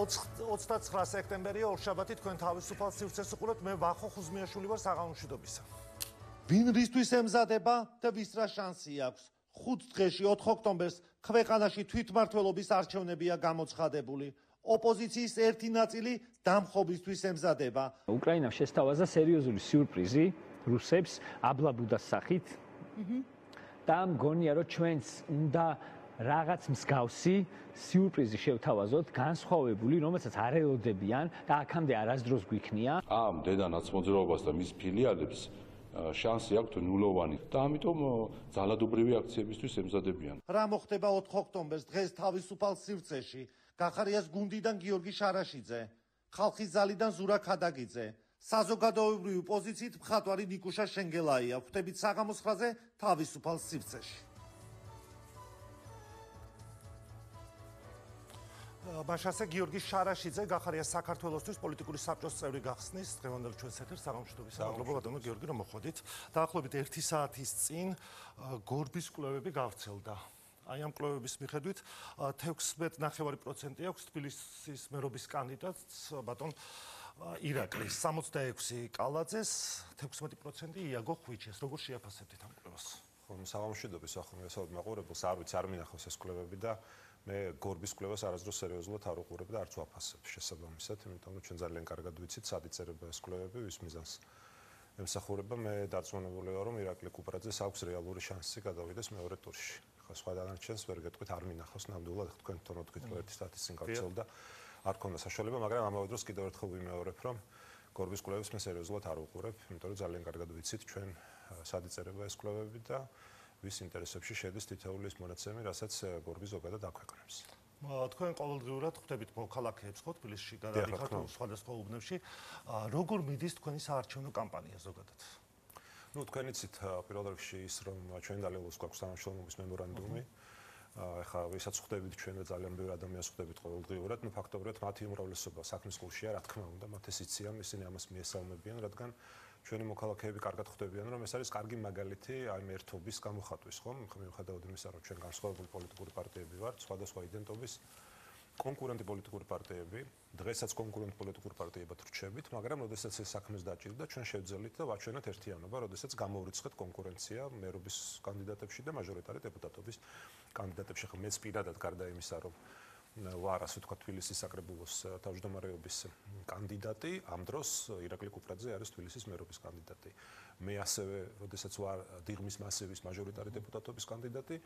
29 სექტემბერია ორშაბათი თქვენ თავისუფალ სივრცეს უყურებთ მე ვახო ხუზმიაშვილი ვარ საღამომშვიდობისა ვინ რისთვის ემზადება და ვის რა შანსი აქვს 5 დღეში 4 ოქტომბერს ქვეყანაში თვითმმართველობის არჩევნებია გამოცხადებული ოპოზიციის ერთი ნაწილი დამხობისთვის ემზადება უკრაინამ შესთავაზა სერიოზული სიურპრიზი რუსებს აბლაბუდას სახით და მგონია რომ ჩვენც უნდა რაღაც მსგავსი სიურპრიზი შევთავაზოთ განსხვავებული რომელსაც არ ელოდებიან და აქამდე არასდროს გვიქნია ამ დედანაც მოძრაობას და მის ფილიალებს შანსი აქვთ ნულოვანი და ამიტომ ძალადობრივი აქციებისთვის ემზადებიან რა მოხდება 4 ოქტომბერს დღეს თავისუფალ სივრცეში გახარიას გუნდიდან გიორგი შარაშიძე ხალხის ძალიდან ზურა ქადაგიძე საზოგადოებრივი პოზიციით მხატვარი ნიკუშა შენგელაია ხვდებით საღამოს 9-ზე თავისუფალ სივრცეში მაშასე გიორგი შარაშიძე გახარია საქართველოსთვის პოლიტიკური საბჭოს წევრი გახსნის დღევანდელ ჩვენს ეთერს საღამომშვიდობისა მადლობა ბატონო გიორგი რომ მოხვედით დაახლოებით 1 საათის წინ გორბის კვლევები გავრცელდა აი ამ კვლევების მიხედვით 16.9% აქვს თბილისის მერობის კანდიდატს ბატონ ირაკლის 66 კალაძეს 16% იაგო ხვიჩეს როგორ შეაფასებთ ამ კვლევას ხომ საღამომშვიდობის ახლა მე მაყურებელს არ ვიცი არ მინახავს ეს კვლევები და მე გორბის კვლევას არასდროს სერიოზულად არ უყურებ და არც ვაფასებ შესაბამისად, იმიტომ რომ ჩვენ ძალიან კარგად ვიცით, სად იწერება ეს კვლევები, ვის მიზანს ემსახურება. მე დარწმუნებული ვარ, რომ ირაკლი კუპრაძეს აქვს რეალური შანსი გადავიდეს მეორე ტურში. ხა სხვა დანარჩენს ვერ გეტყვით, არ მინახავს ნამდვილად თქვენ თვითონ თქვით, რომ 1 საათის წინ გავრცელდა, არ ქონდა საშუალება, მაგრამ ამავე დროს კიდევ ერთხელ ვიმეორებ, რომ გორბის კვლევებს მე სერიოზულად არ უყურებ, იმიტომ რომ ძალიან კარგად ვიცით ჩვენ სად იწერება ეს კვლევები და ვის ინტერესებში შედის თითოეული ის მონაცემი, რასაც გორბი ზოგადად აქვეყნებს. თქვენ ყოველდღიურად ხვდებით მოქალაქეებს ხო თბილისში გადადიხართ სხვადასხვა უბნებში. როგორ მიდის თქვენი საარჩევნო კამპანია ზოგადად? ნუ თქვენ იცით პირველ რიგში ის რომ ჩვენ დალეულოს გვაქვს თანამშრომლობის მემორანდუმი. ეხლა ვისაც ხვდებით ჩვენ და ძალიან ბევრი ადამიანს ხვდებით ყოველდღიურად, ნუ ფაქტობრივად მათი უმრავლესობა საქმის გულშია, რა თქმა უნდა, მათ ეს იციან, ისინი ამას მიესალმებიან, რადგან ჩვენი მოქალაქეები კარგად ხვდებიან, რომ ეს არის კარგი მაგალითი აი ერთობის გამოხატვის, ხო? მიუხედავად იმისა, რომ ჩვენ განსხვავებული პოლიტიკური პარტიები ვართ, სხვადასხვა იდენტობის კონკურენტი პოლიტიკური პარტიები, დღესაც კონკურენტ პოლიტიკურ პარტიებად რჩებით, მაგრამ როდესაც ეს საქმეს დაჭირდა, ჩვენ შევძელით და ვაჩვენეთ ერთიანობა, როდესაც გამოვრიცხეთ კონკურენცია მერობის კანდიდატებში და მაჟორიტარი დეპუტატობის კანდიდატებში. ხო, მეც პირადად გარდა იმისა, რომ ვარ ასე ვთქვათ თბილისის საკრებულოს თავმჯდომარეობის კანდიდატი, ამ დროს ირაკლი კუპრაძე არის თბილისის მერობის კანდიდატი. მე ასევე, როდესაც ვარ დიღმის მასივის მაჟორიტარი დეპუტატობის კანდიდატი,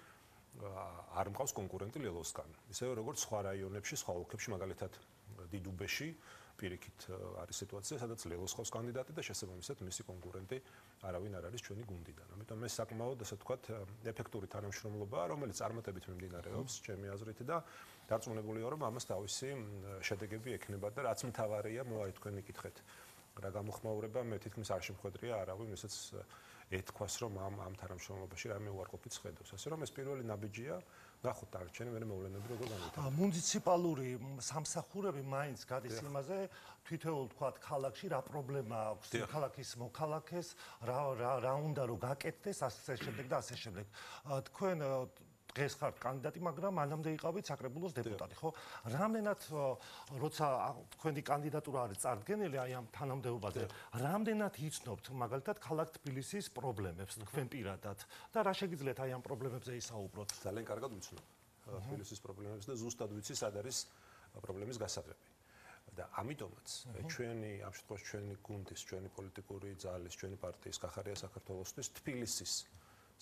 არ მყავს კონკურენტი ლელოსგან. ისევე როგორც სხვა რაიონებში, სხვა ოლქებში, მაგალითად დიდუბეში პირიქით არის სიტუაცია, სადაც ლელოს ყავს კანდიდატი და შესაბამისად მისი კონკურენტი არავინ არ არის ჩვენი გუნდიდან. ამიტომ ეს საკმაოდ ასე ვთქვათ ეფექტური თანამშრომლობაა, რომელიც წარმატებით მიმდინარეობს, ჩემი აზრით და დარწმუნებული ვარ, რომ ამას თავისი შედეგები ექნება და რაც მთავარია, მოაი თქვენ იკითხეთ. რა გამოხმაურება მე თითქმის არ შემხვედრია არავინ, ვისაც ეთქვას, რომ ამ თანამშრომლობაში რამე უარყოფით ხედავს. ასე რომ ეს პირველი ნაბიჯია, ნახოთ დარჩენი მე მოვლენები როგორ განვითარდება. მუნიციპალური სამსახურები მაინც გადის იმაზე, თვითეულ თქვათ ქალაქში რა პრობლემა აქვს ქალაქის მოქალაქეს, რა უნდა რომ გაკეთდეს ასე შემდეგ და ასე შემდეგ. თქვენ დღეს ხართ კანდიდატი, მაგრამ მანამდე იყავით საკრებულოს დეპუტატი, ხო? რამდენად როცა თქვენი კანდიდატურა არის წარდგენილი აი ამ თანამდებობაზე, რამდენად იცნობთ მაგალითად ქალაქ თბილისის პრობლემებს თქვენ პირადად და რა შეგიძლიათ აი ამ პრობლემებზე ისაუბროთ? ძალიან კარგად ვიცნობ თბილისის პრობლემებს და ზუსტად ვიცი სად არის პრობლემის გასაღები. და ამიტომაც ჩვენი ამ შემთხვევაში ჩვენი გუნდის, ჩვენი პოლიტიკური ძალის, ჩვენი პარტიის გახარია საქართველოსთვის თბილისის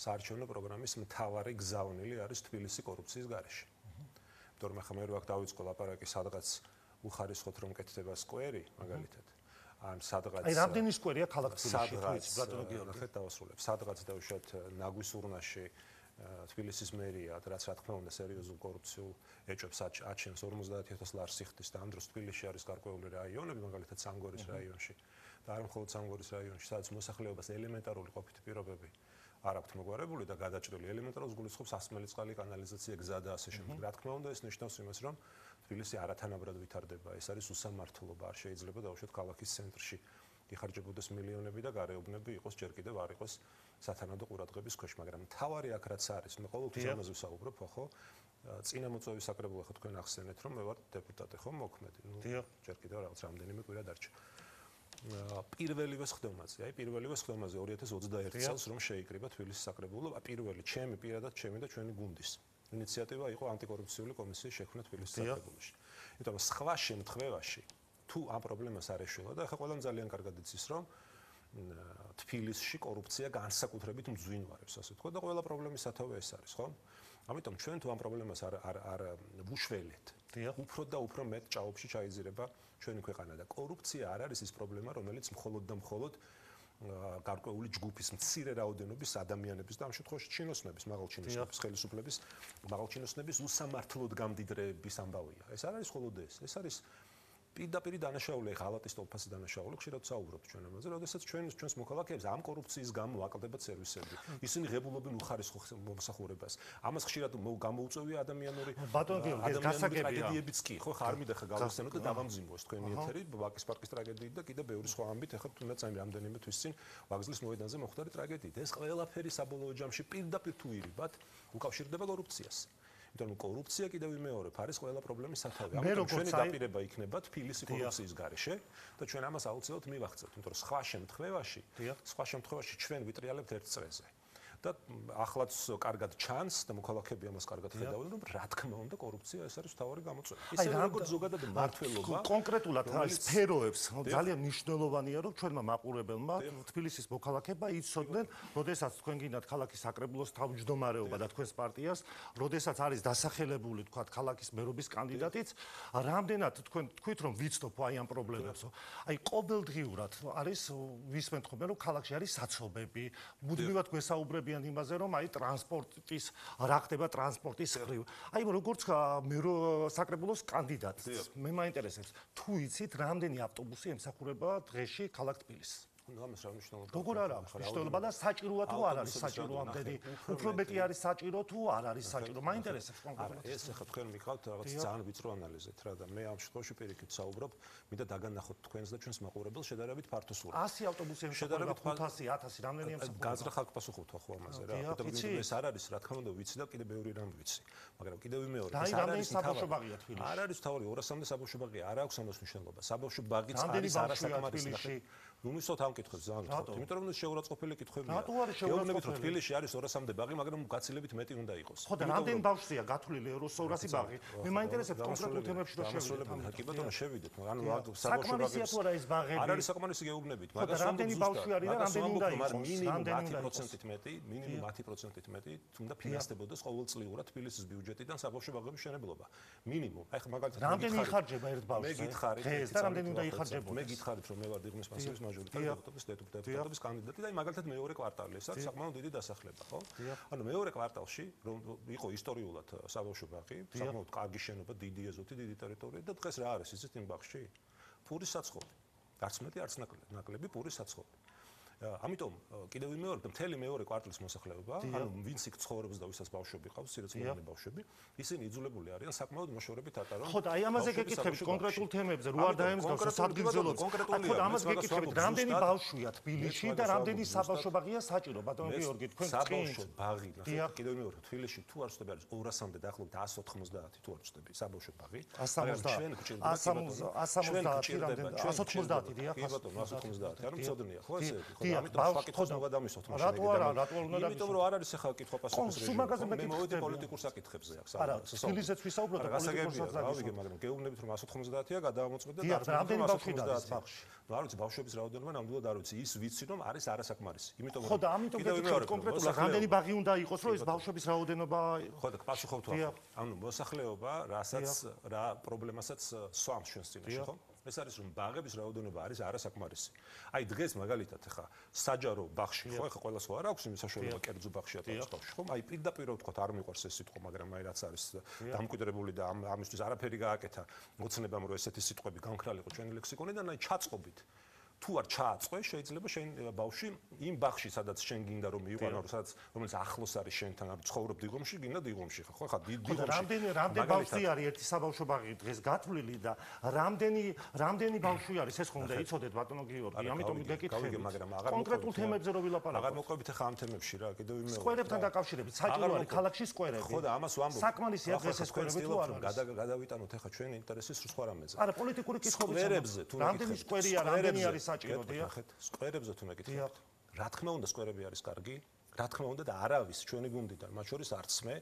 საარჩევნო პროგრამის მთავარი გზავნილი არის თბილისი კორუფციის გარეშე. იმიტომ რომ ახლა მე რო აქ დავიწყო ლაპარაკი სადღაც უხარისხოთ რომ კეთდება სკვერი, მაგალითად. ან სადღაც აი რამდენი სკვერია ქალაქ თბილისში, ბატონო გიორგი? ხეთ დავასრულებ. სადღაც დავუშვათ ნაგვის ურნაში თბილისის მერია, რაც რა თქმა უნდა სერიოზულ კორუფციულ ეჭვებს აჩენს 50000 ლარს სიხდის და ამ დროს თბილისში არის გარკვეული რაიონები, მაგალითად სამგორის რაიონში და არ მხოლოდ სამგორის რაიონში, სადაც მოსახლეობას ელემენტარული ყოფითი პირობები არ აქვთ მოგვარებული და გადაჭრილი ელემენტარულ გულისხმობს ასმელი წყალი, კანალიზაცია, გზა და ასე შემდეგ. რა თქმა უნდა, ეს ნიშნავს იმას, რომ თბილისი არათანაბრად ვითარდება. ეს არის უსამართლობა, არ შეიძლება დავუშვათ ქალაქის ცენტრში იხარჯებოდეს მილიონები და გარეუბნები იყოს ჯერ კიდევ არ იყოს სათანადო ყურადღების ქვეშ, მაგრამ თავარი აქ რაც არის, მე ყოველთვის ამაზე ვსაუბრობ, ხო? წინა მოწვევის საკრებულო ხო თქვენ ახსენეთ, რომ მე ვარ დეპუტატი, ხო, მოქმედი. ჯერ კიდევ რაღაც რამდენიმე კვირა დარჩა. პირველივე ხდომაზე, პირველივე ხდომაზე 2021 წელს რომ შეიკრიბა თბილისის საკრებულო, პირველი ჩემი პირადად ჩემი და ჩვენი გუნდის ინიციატივა იყო ანტიკორუფციული კომისიის შექმნა თბილისის საკრებულოში. იმიტომ რომ სხვა შემთხვევაში თუ ამ პრობლემას არ ეშველა და ახლა ყველამ ძალიან კარგად იცის რომ თბილისში კორუფცია განსაკუთრებით მძვინვარებს, ასე ვთქვა და ყველა პრობლემის სათავე ეს არის, ხო? ამიტომ ჩვენ თუ ამ პრობლემას არ ვუშველეთ, უფრო და უფრო მეტ ჭაობში ჩაიძირება ჩვენი ქვეყანა და კორუფცია არ არის ის პრობლემა, რომელიც მხოლოდ და მხოლოდ გარკვეული ჯგუფის მცირე რაოდენობის ადამიანების და ამ შემთხვევაში ჩინოსნების, მაღალჩინოსნების, ხელისუფლების, მაღალჩინოსნების უსამართლოდ გამდიდრების ამბავია. ეს არ არის მხოლოდ ეს არის პირდაპირ დანაშაული, ღალატის ტოლფასი დანაშაული, ხშირად საუბრობთ ჩვენ ამაზე, როდესაც ჩვენს მოქალაქეებს ამ კორუფციის გამო აკლდებათ სერვისები. ისინი ღებულობენ უხარისხო მომსახურებას. ამას ხშირად გამოუწევია ადამიანური ტრაგედიებიც კი, ხო, ხარ მიდახა გავახსენოთ და დავამძიმოს თქვენი ეთერი, ბაკის პარკის ტრაგედიით და კიდე ბევრი სხვა ამბით, ახლა თუნდაც აი რამდენიმე თვის წინ ვაგზლის მოედანზე მოხდარი ტრაგედიით. ეს ყველაფერი საბოლოო ჯამში პირდაპირ თუ ირიბათ, უკავშირდება კორუფციას. იმიტომ რომ კორუფცია კიდევ ვიმეორებ, არის ყველა პრობლემის სათავე. ამიტომ ჩვენი დაპირება იქნება თბილისი კორუფციის გარეშე და ჩვენ ამას აუცილებლად მივახცევთ, იმიტომ რომ სხვა შემთხვევაში ჩვენ ვიტრიალებთ ერთ წრეზე. და ახლაც კარგად ჩანს და მოქალაქეები ამას კარგად ხედავენ, რომ რა თქმა უნდა კორუფცია ეს არის თავარი გამოწვევა. ისე როგორც ზოგადად მართლობა კონკრეტულად არის სფეროებს ძალიან მნიშვნელოვანია, რომ ჩვენმა მაყურებელმა თბილისის მოქალაქეებმა იცოდნენ, როდესაც თქვენ გინდათ ქალაქის საკრებულოს თავმჯდომარეობა და თქვენს პარტიას, როდესაც არის დასახელებული თქვა ქალაქის მერობის კანდიდატიც, რამდენად თქვენ თქვით რომ ვიცნობ აი ამ პრობლემებს. აი ყოველდღიურად არის ვისმენთ ხოლმე რომ ქალაქში არის საცობები, მუდმივად გვესაუბრებიან იმაზე რომ აი ტრანსპორტის რა ხდება ტრანსპორტის ხრივ. აი როგორც საკრებულოს კანდიდატს მე მაინტერესებს თუ იცით რამდენი ავტობუსი ემსახურება დღეში ქალაქ თბილისს. ამას რა მნიშვნელობა? როგორ არ აქვს მნიშვნელობა და საჭიროა თუ არ არის საჭირო ამდენი? უფრო მეტი არის საჭირო თუ არ არის საჭირო? მაინტერესებს კონკრეტულად. ეს ახლა თქვენ მიყავთ რაღაც ძალიან ვიწრო ანალიზით რა და მე ამ შემთხვევაში პირიქით საუბრობ, მინდა დაგანახოთ თქვენს და ჩვენს მაყურებელს შედარებით ფართო სურათი. 100 ავტობუსი ემსახურება 500, 1000 რამდენი ემსახურება? გაზრდა ხალხ პასუხობთ ხო ამაზე რა. ეს არ არის რა თქმა უნდა ვიცი და კიდე ბევრი რამ ვიცი. მაგრამ კიდევ ვიმეორებ, ეს არ არის საბავშვო ბაღია თბილისში. არ არის თავი 200-მდე საბავშვო ბაღია, არ აქვს ამას მნიშვნელობა. საბავშვო ბაღიც არის არასაკმარისი. ნუ მისოთ ამ კითხვებს ძალიან გთხოვთ, იმიტომ რომ ეს შეურაცხყოფილი კითხვებია. რატო არის შეურაცხყოფილი? თბილისში არის 200-მდე ბაღი, მაგრამ გაცილებით მეტი უნდა იყოს. ხო და რამდენი ბავშვია გათვლილი 200 ბაღი? მე მაინტერესებს კონკრეტულ თემებში რომ შევიდეთ. კი ბატონო შევიდეთ, ანუ საბავშვო ბაღი თუ არა ეს ბაღები? არ არის საკმარისი გეუბნებით, მაგრამ რამდენი ბავშვი არის და რამდენი უნდა იყოს? მინიმუმ 10%-ით მეტი, მინიმუმ 10%-ით მეტი, თუნდა ფინანსდებოდეს ყოველწლიურად თბილისის ბიუჯეტიდან საბავშვო ბაღების მშენებლობა. მინიმუმ. აი ხა მაგალითად რამდენი იხარჯება ერთ ბავშვზე? მე გითხარით, დღეს და რამდენი უნდა იხარჯებოდეს? მე გითხარით რომ მე ვარ დიღმის მასების მაჟორიტარი დეპუტატების კანდიდატი და მაგალითად მეორე კვარტალი, ეს არის საკმაოდ დიდი დასახლება, ხო? ანუ მეორე კვარტალში რომ იყო ისტორიულად საბავშვო ბაღი, საკმაოდ კარგი შენობა, დიდი ეზოთი, დიდი ტერიტორია და დღეს რა არის იცით იმ ბაღში? პურის საცხობი. არც მეტი, არც ნაკლები პურის საცხობი. ამიტომ კიდევ ვიმეორებ, მთელი მეორე კვარტლის მოსახლეობა, ანუ ვინც იქ ცხოვრობს და ვისაც ბავშვები ყავს, სიროცხლოვანი ბავშვები, ისინი იძულებული არიან საკმაოდ მოშორებით ატარონ. ხო და აი ამაზე გეკითხებით კონკრეტულ თემებზე, რო არ დაემსგავსო სადგილზელოც. ხო და ამაზე გეკითხებით, რამდენი ბავშვია თბილისში და რამდენი საბავშვო ბაღია საჭირო, ბატონო გიორგი, თქვენ საბავშვო ბაღი, კიდევ ვიმეორებ, თბილისში თუ არ ვწდები არის 200-მდე დაახლოებით 190 თუ არ ვწდები საბავშვო ბაღი. 170 დიახ, 190, არ მწოდნია, ხო ესე? ამიტომ სხვა კითხვას მოგადამისოთ მაშინ. რატო არა, რატო უნდა დამისოთ? იმიტომ რომ არ არის ახლა კითხვა პასუხის რეჟიმი. მე მოვედი პოლიტიკურ საკითხებზე აქ. არა, თბილისეც ვისაუბროთ და პოლიტიკურ საკითხებზე. მაგრამ გეუბნებით რომ 190-ია გადაამოწმეთ და რამდენი ბავშვი არის ბაღში? ნუ არ ვიცი ბავშვების რაოდენობა ნამდვილად არ ვიცი. ის ვიცი რომ არის არასაკმარისი. იმიტომ ხო და ამიტომ გეკითხებით კონკრეტულად რამდენი ბაღი უნდა იყოს რომ ეს ბავშვების რაოდენობა ხო და პასუხობთ ახლა. ანუ მოსახლეობა რა პრობლემასაც სვამს ჩვენს წინაშე ხო? ეს არის რომ ბაღების რაოდენობა არის არასაკმარისი. აი დღეს მაგალითად ხა საჯარო ბაღში ხო ხა ყველას ხო არ აქვს იმ საშუალება კერძო ბაღში ატაროს ბაღში ხო? აი პირდაპირ ვთქვათ არ მიყვარს ეს სიტყვა, მაგრამ აი რაც არის დამკვიდრებული და ამისთვის არაფერი გააკეთა მოცნებამ რომ ესეთი სიტყვები განკრალიყო ჩვენი ლექსიკონიდან, აი ჩაწყობით თუ არ ჩააწყვე, შეიძლება შენ ბავშვი იმ ბაღში, სადაც შენ გინდა რომ მივიყვანო, სადაც რომელიც ახლოს არის შენთან, არ ცხოვრობ დიღომში, გინდა დიღომში ხარ, ხო? ხა დიღომში. რამდენი ბავშვი არის ერთი საბავშვო ბაღი დღეს გათვლილი და რამდენი ბავშვი არის ეს ხომ უნდა იცოდეთ ბატონო გიორგი, ამიტომ გეკითხებით. მაგრამ კონკრეტულ თემებზე რო ვილაპარაკოთ. აღარ მოყვებით ახლა ამ თემებში რა, კიდევ ვინმე. სკვერებთან დაკავშირებით, საჭირო არის ქალაქში სკვერები. ხო და ამას ვამბობ. საკმარისია დღეს ეს სკვერები თუ არ არის. გადავიტანოთ ახლა ჩვენი ინტერესის სხვა რამეზე. არა, პოლიტიკური კითხვები. სკვერებზე თუ რამდენი სკვერია, რამდენი არის საჭირო, დიახ. სკვერებზე თუ მეკითხეთ. რა თქმა უნდა სკვერები არის კარგი. რა თქმა უნდა და არავის ჩვენი გუნდიდან, მათ შორის არც მე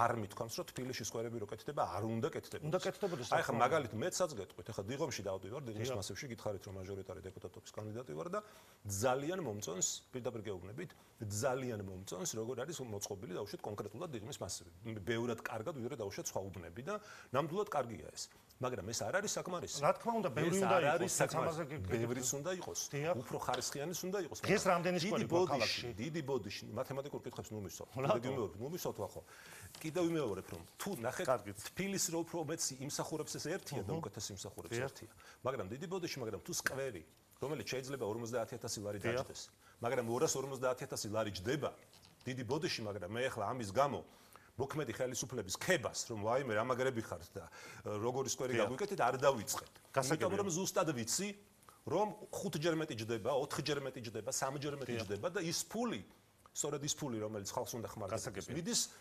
არ მithქვამს, რომ თბილისში სკვერები რო კეთდება, არ უნდა კეთდებოდეს. უნდა კეთდებოდეს. აი ხა მაგალითად მეცაც გეტყვით, ახლა დიღომში დავდივარ, დიღმის მასივში გითხარით რომ მაჟორიტარი დეპუტატობის კანდიდატი ვარ და ძალიან მომწონს, პირდაპირ გეუბნებით, ძალიან მომწონს, როგორ არის მოწყობილი დაუშვათ კონკრეტულად დიღმის მასივი. ბევრად კარგად ვიდრე დაუშვათ სხვა უბნები და ნამდვილად კარგია ეს. მაგრამ ეს არ არის საკმარისი. რა თქმა უნდა, ბევრი უნდა იყოს, ბევრის უნდა იყოს, უფრო ხარისხიანის უნდა იყოს. დღეს რამდენი სკვერი ქალაქში? დიდი ბოდიში მათემატიკურ კითხვებს ნუ მისვავ. ნუ მისვავ ახლა. კიდევ ვიმეორებ რომ თუ ნახეთ თბილისი რო უფრო მეც იმსახურებს ეს ერთია და უკეთეს იმსახურებს ერთია. მაგრამ დიდი ბოდიში, მაგრამ თუ სკვერი, რომელიც შეიძლება 50000 ლარი დაჯდეს, მაგრამ 250000 ლარი ჯდება დიდი ბოდიში, მაგრამ მე ახლა ამის გამო მოქმედი ხელისუფლების ქებას რომ ვაიმე რა მაგრები ხართ და როგორი სკვერი გაგვიკეთეთ არ დავიწყეთ. იმიტომ რომ ზუსტად ვიცი რომ 5ჯერ მეტი ჯდება, 4ჯერ მეტი ჯდება, 3ჯერ მეტი ჯდება და ის ფული სწორედ ის ფული რომელიც ხალხს უნდა ხმარდეს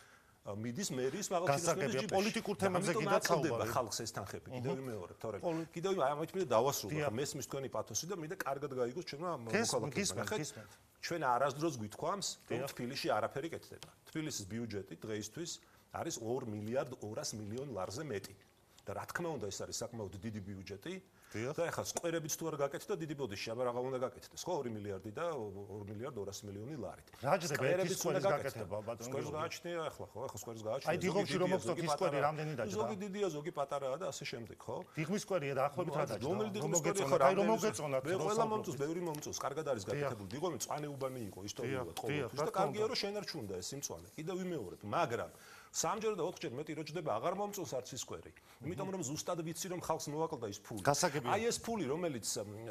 მიდის მერის მაღალჩინოსნების ჯიბეში. პოლიტიკურ თემებზე კიდევ საუბარია ხალხს ეს თანხები. კიდევ ვიმეორებ, თორემ კიდევ ამით მინდა დავასრულო. ხა მესმის თქვენი პათოსი და მინდა კარგად გაიგოს ჩვენმა მოქალაქეებმა. ჩვენ არასდროს გვითქვამს, რომ თბილისში არაფერი კეთდება. თბილისის ბიუჯეტი დღეისთვის არის 2 მილიარდ 200 მილიონ ლარზე მეტი. და რა თქმა უნდა ეს არის საკმაოდ დიდი ბიუჯეტი. და ახლა სკვერებიც თუ არ გაკეთდა დიდი ბოდიში, აბა რაღა უნდა გაკეთდეს, ხო? 2 მილიარდი და 2 მილიარდ 200 მილიონი ლარით. რა ჯდება ერთი სკვერის გაკეთება, ბატონო? სკვერს გააჩნია ახლა, ხო? ახლა სკვერს გააჩნია. აი დიღომში რომ მოხდოთ ის სკვერი რამდენი დაჯდა? ზოგი დიდია, ზოგი პატარაა და ასე შემდეგ, ხო? დიღმის სკვერია და ახლობით რა დაჯდა? რომელი დიღმის სკვერი ხო? აი რომ მოგეწონათ, მე ყველა მომწონს, ბევრი მომწონს, კარგად არის გაკეთებული. დიღომი მწვანე უბანი იყო ისტორიულად ყოველთვის და კარგია რომ შენარჩუნდა ეს იმწვანე. კიდევ ვიმეორებ, მაგრამ 3ჯერ და 4ჯერ მეტი რო ჯდება, აღარ მომწონს არც ის სკვერი. იმიტომ რომ ზუსტად ვიცი რომ ხალხს მოაკლდა ის ფული. აი ეს ფული რომელიც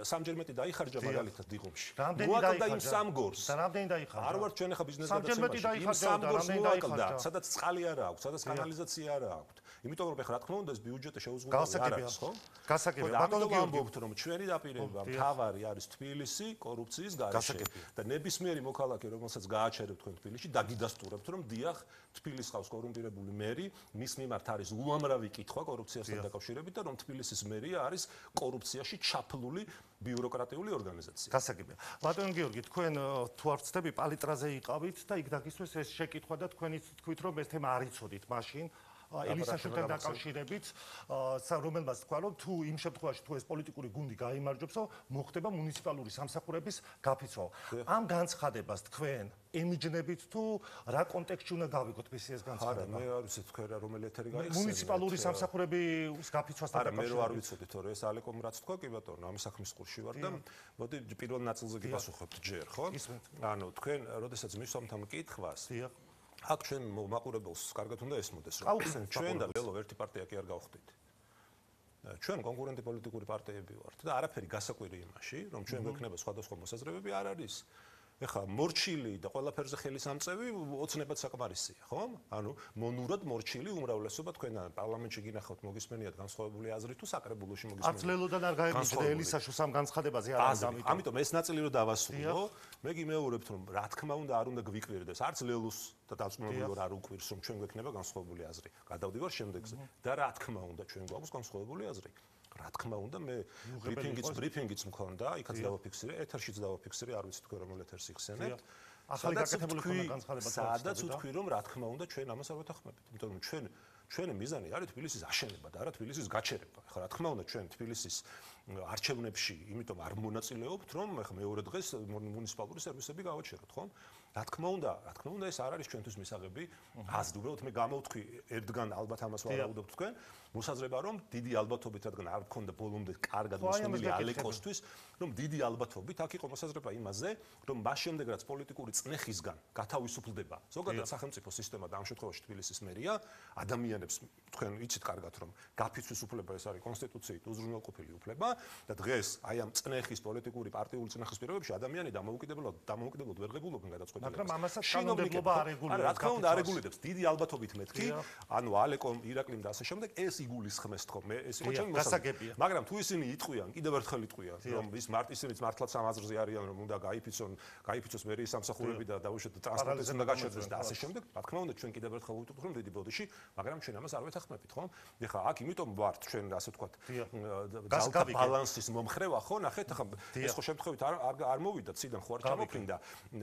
3ჯერ მეტი დაიხარჯა მაგალითად დიღომში. მოაკლდა იმ სამგორს. და რამდენი დაიხარჯა? არ ვარ ჩვენ ახლა ბიზნეს გადაცემაში. იმ სამგორს მოაკლდა, სადაც წყალი არ აქვს, სადაც კანალიზაცია არ აქვს. იმიტომ რომ ახლა რა თქმა უნდა ეს ბიუჯეტი შეუზღუდავი არ არის, ხო? გასაგებია. ბატონო გიორგი, რომ ჩვენი დაპირება მთავარი არის თბილისი კორუფციის გარეშე და ნებისმიერი მოქალაქე რომელსაც გააჩერებთ თქვენ თბილისში დაგიდასტურებთ რომ დიახ თბილისს ხავს კორუმპირებული მერი, მის მიმართ არის უამრავი კითხვა კორუფციასთან დაკავშირებით და რომ თბილისის მერია არის კორუფციაში ჩაფლული ბიუროკრატიული ორგანიზაცია. გასაგებია. ბატონო გიორგი, თქვენ თუ არ ვცდები პალიტრაზე იყავით და იქ დაგისვეს ეს შეკითხვა და თქვენი თქვით რომ ეს თემა არ იცოდით მაშინ. ელისაშვილთან დაკავშირებით, რომელმაც თქვა, რომ თუ იმ შემთხვევაში თუ ეს პოლიტიკური გუნდი გაიმარჯვებს, მოხდება მუნიციპალური სამსახურების გაფიცვა. ამ განცხადებას თქვენ ემიჯნებით თუ რა კონტექსტში უნდა გავიგოთ მისი ეს განცხადება? არა, მე არ ვიცი თქვენ რა რომელი ეთერი გაიხსენებთ. მუნიციპალური სამსახურების გაფიცვასთან დაკავშირებით. არა, მე რო არ ვიცოდი, თორე ეს ალეკომ რაც თქვა, კი ბატონო, ამ საქმის ყურში ვარ და მოდი პირველ ნაწილზე გიპასუხებთ ჯერ, ხო? ანუ თქვენ როდესაც მისვამთ ამ კითხვას, აქ ჩვენ მაყურებელს კარგად უნდა ესმოდეს, რომ ჩვენ და ლელო ერთი პარტია კი არ გავხდით. ჩვენ კონკურენტი პოლიტიკური პარტიები ვართ და არაფერი გასაკვირი იმაში, რომ ჩვენ გვექნება სხვადასხვა მოსაზრებები არ არის. ეხლა მორჩილი და ყველაფერზე ხელის ამწევი ოცნებად საკმარისია, ხო? ანუ მონურად მორჩილი უმრავლესობა თქვენ პარლამენტში გინახავთ მოგისმენიათ განსხვავებული აზრი თუ საკრებულოში მოგისმენიათ. არც ლელოდან არ გაიგებდა ელისაშვილს ამ განცხადებაზე არ არის ამიტომ. ამიტომ ეს ნაწილი რომ დავასრულო, მე გიმეორებთ რომ რა თქმა უნდა არ უნდა გვიკვირდეს არც ლელუს და დაწუნებული არ უკვირს რომ ჩვენ გვექნება განსხვავებული აზრი. გადავდივარ შემდეგზე და რა თქმა უნდა ჩვენ გვაქვს განსხვავებული აზრი. რა თქმა უნდა მე ბრიფინგიც მქონდა, იქაც დავაფიქსირე, ეთერშიც დავაფიქსირე, არ ვიცი თქვენ რომელ ეთერს იხსენებთ. ახალი გაკეთებული ხონა განცხადება. სადაც ვთქვი რომ რა თქმა უნდა ჩვენ ამას არ ვეთანხმებით. იმიტომ რომ ჩვენი მიზანი არის თბილისის აშენება და არა თბილისის გაჩერება. ახლა რა თქმა უნდა ჩვენ თბილისის არჩევნებში იმიტომ არ მონაწილეობთ რომ ახლა მეორე დღეს მუნიციპალური სერვისები გავაჩეროთ, ხო? რა თქმა უნდა ეს არ არის ჩვენთვის მისაღები. აზრი უბრალოდ მე გამოვთქვი ერთგან ალბათ ამას ვარაუდობთ თქვენ. მოსაზრება რომ დიდი ალბათობით რადგან არ მქონდა ბოლომდე კარგად მოსწონილი ალეკოსთვის რომ დიდი ალბათობით აქ იყო მოსაზრება იმაზე რომ მას შემდეგ რაც პოლიტიკური წნეხისგან გათავისუფლდება ზოგადად სახელმწიფო სისტემა და ამ შემთხვევაში თბილისის მერია ადამიანებს თქვენ იცით კარგად რომ გაფიცვის უფლება ეს არის კონსტიტუციით უზრუნველყოფილი უფლება და დღეს აი ამ წნეხის პოლიტიკური პარტიული წნეხის პირობებში ადამიანი დამოუკიდებლად ვერ ღებულობენ გადაწყვეტილებას მაგრამ ამასაც კანონმდებლობა არეგულირებს რა თქმა უნდა არეგულირებს დიდი ალბათობით მეთქი ანუ ალეკომ ირაკლიმ და ასე შემდეგ ეს იგულისხმეს თქო მე ეს იყო ჩემი გასაგებია მაგრამ თუ ისინი იტყვიან კიდევ ერთხელ იტყვიან რომ ის ისინიც მართლაც ამ აზრზე არიან რომ უნდა გაიფიცოს მერიის სამსახურები და დაუშვათ ტრანსპორტის უნდა გაჩერდეს და ასე შემდეგ რა თქმა უნდა ჩვენ კიდევ ერთხელ ვიტყვით რომ დიდი ბოდიში მაგრამ ჩვენ ამას არ ვეთანხმებით ხო ეხლა აქ იმიტომ ვართ ჩვენ ასე ვთქვათ ძალთა ბალანსის მომხრევა ხო ნახეთ ახლა ეს ხო შემთხვევით არ მოვიდა ციდან ხო არ ჩამოფრინდა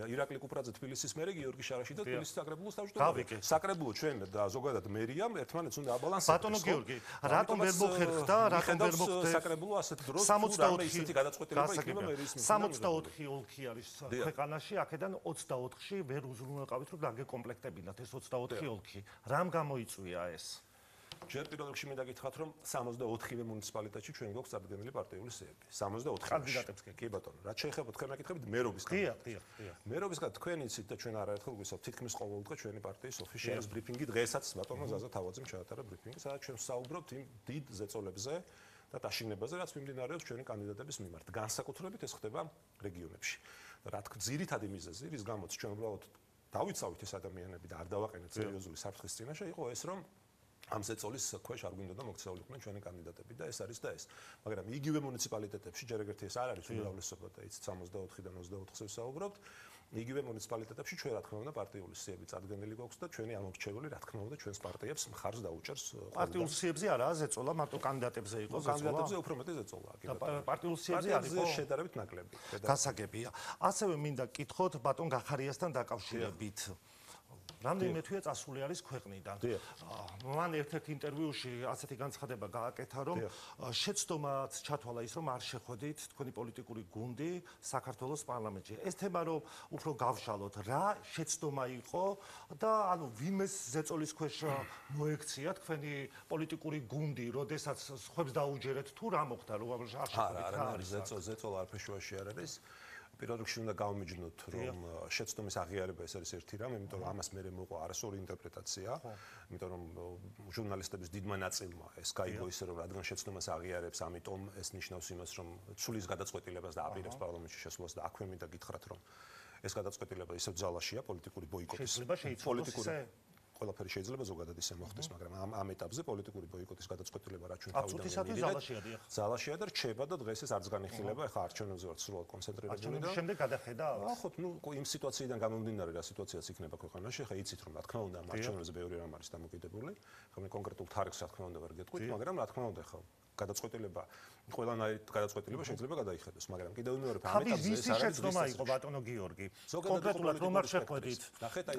ირაკლი კუპრაძე თბილისის მერი გიორგი შარაში და თბილისის საკრებულოს თავმჯდომარე საკრებულო ჩვენ და ზოგადად მერიამ ერთმანეთს უნდა აბალანსებდეს ბატონო გიორგი რატომ ვერ მოხერხდა რატომ ვერ მოხდა საკრებულო ასეთ დროს 64 გადაწყვეტილება იქნება მერის 64 ოლქი არის ქვეყანაში აქედან 24-ში ვერ უზრუნველყავით რომ დაგეკომპლექტებინათ ეს 24 ოლქი რამ გამოიწვია ეს ჯერ პირველ რიგში მინდა გითხრათ რომ 64-ვე მუნიციპალიტეტში ჩვენ გვაქვს წარდგენილი პარტიული სიები 64 კანდიდატებს კი ბატონო რაც შეეხება თქვენ მეკითხებით მერობის მერობისგან თქვენ იცით და ჩვენ არაერთხელ გვისაუბრეთ თითქმის ყოველდღე ჩვენი პარტიის ოფიციალური ბრიფინგი დღესაც ბატონო ზაზა თავაძემ ჩაატარა ბრიფინგი სადაც ჩვენ ვსაუბრობთ იმ დიდ ზეწოლებზე და დაშინებაზე რაც მიმდინარეობს ჩვენი კანდიდატების მიმართ განსაკუთრებით ეს ხდება რეგიონებში რა თქმა ძირითადი მიზეზი რის გამოც ჩვენ უბრალოდ დავიცავით ეს ადამიანები და არ დავაყენეთ სერიოზული საფრთხის წინაშე იყო ეს რომ ამ ზეწოლის ქვეშ არ გვინდოდა მოქცეულიყვნენ ჩვენი კანდიდატები და ეს არის და ეს მაგრამ იგივე მუნიციპალიტეტებში ჯერ ეგრეთი ეს არ არის უმრავლესობა და იცით 64-დან 24-ზე ვსაუბრობთ იგივე მუნიციპალიტეტებში ჩვენ რა თქმა უნდა პარტიული სიები წარდგენილი გვაქვს და ჩვენი ამორჩეული რა თქმა უნდა ჩვენს პარტიებს მხარს დაუჭერს პარტიულ სიებზე არაა ზეწოლა მარტო კანდიდატებზე იყო ზეწოლა კანდიდატებზე უფრო მეტი ზეწოლა და პარტიულ სიებზე არის შედარებით ნაკლები გასაგებია ასევე მინდა გკითხოთ ბატონ გახარიასთან დაკავშირებით რამდენიმე თვეა წასული არის ქვეყნიდან. მან ერთ-ერთ ინტერვიუში ასეთი განცხადება გააკეთა, რომ შეცდომაც ჩათვალა ის, რომ არ შეხვედით თქვენი პოლიტიკური გუნდი საქართველოს პარლამენტში. ეს თემა რომ უფრო გავშალოთ, რა შეცდომა იყო და ანუ ვინმეს ზეწოლის ქვეშ მოექცია თქვენი პოლიტიკური გუნდი, როდესაც ხებს დაუჯერეთ თუ რა მოხდა, რომ არ შეხვედით. არა, ზეწოლა არაფერშუაში არ არის. პირველ რიგში უნდა გავმიჯნოთ, რომ შეცდომის აღიარება ეს არის ერთი რამ, იმიტომ რომ ამას მე მოყვა არასწორი ინტერპრეტაცია, იმიტომ რომ ჟურნალისტების დიდმა ნაწილმა ეს გაიგო ისე რომ რადგან შეცდომას აღიარებს, ამიტომ ეს ნიშნავს იმას, რომ ცulis გადაწყვეტილებას და აპირებს პარლამენტში შესვლას და აქვე მინდა გითხრათ, რომ ეს გადაწყვეტილება ისევ ძალაშია პოლიტიკური ბოიკოტის. ყველაფერი შეიძლება ზოგადად ისე მოხდეს, მაგრამ ამ ეტაპზე პოლიტიკური ბოიკოტის გადაწყვეტილება რა ჩვენ თავიდან ძალაშია და რჩება და დღეს ეს არც განიხილება, ეხლა არჩევნებზე ვარ სრულად კონცენტრირებული და შემდეგ გადახედა ამას. ხო, ნუ იმ სიტუაციიდან გამომდინარე რა სიტუაციაც იქნება ქვეყანაში, ეხლა იცით რომ რა თქმა უნდა ამ არჩევნებზე ბევრი რამ არის დამოკიდებული, ხომ კონკრეტულ თარგს რა თქმა უნდა ვერ გეტყვით, მაგრამ რა თქმა უნდა ეხლა გადაწყვეტილება ყველანაირ გადაწყვეტილება შეიძლება გადაიხედოს, მაგრამ კიდევ მეორე ამეტაპზე ეს არის შეცდომა იყო ბატონო გიორგი. კონკრეტულად რომ არ შეხვედით.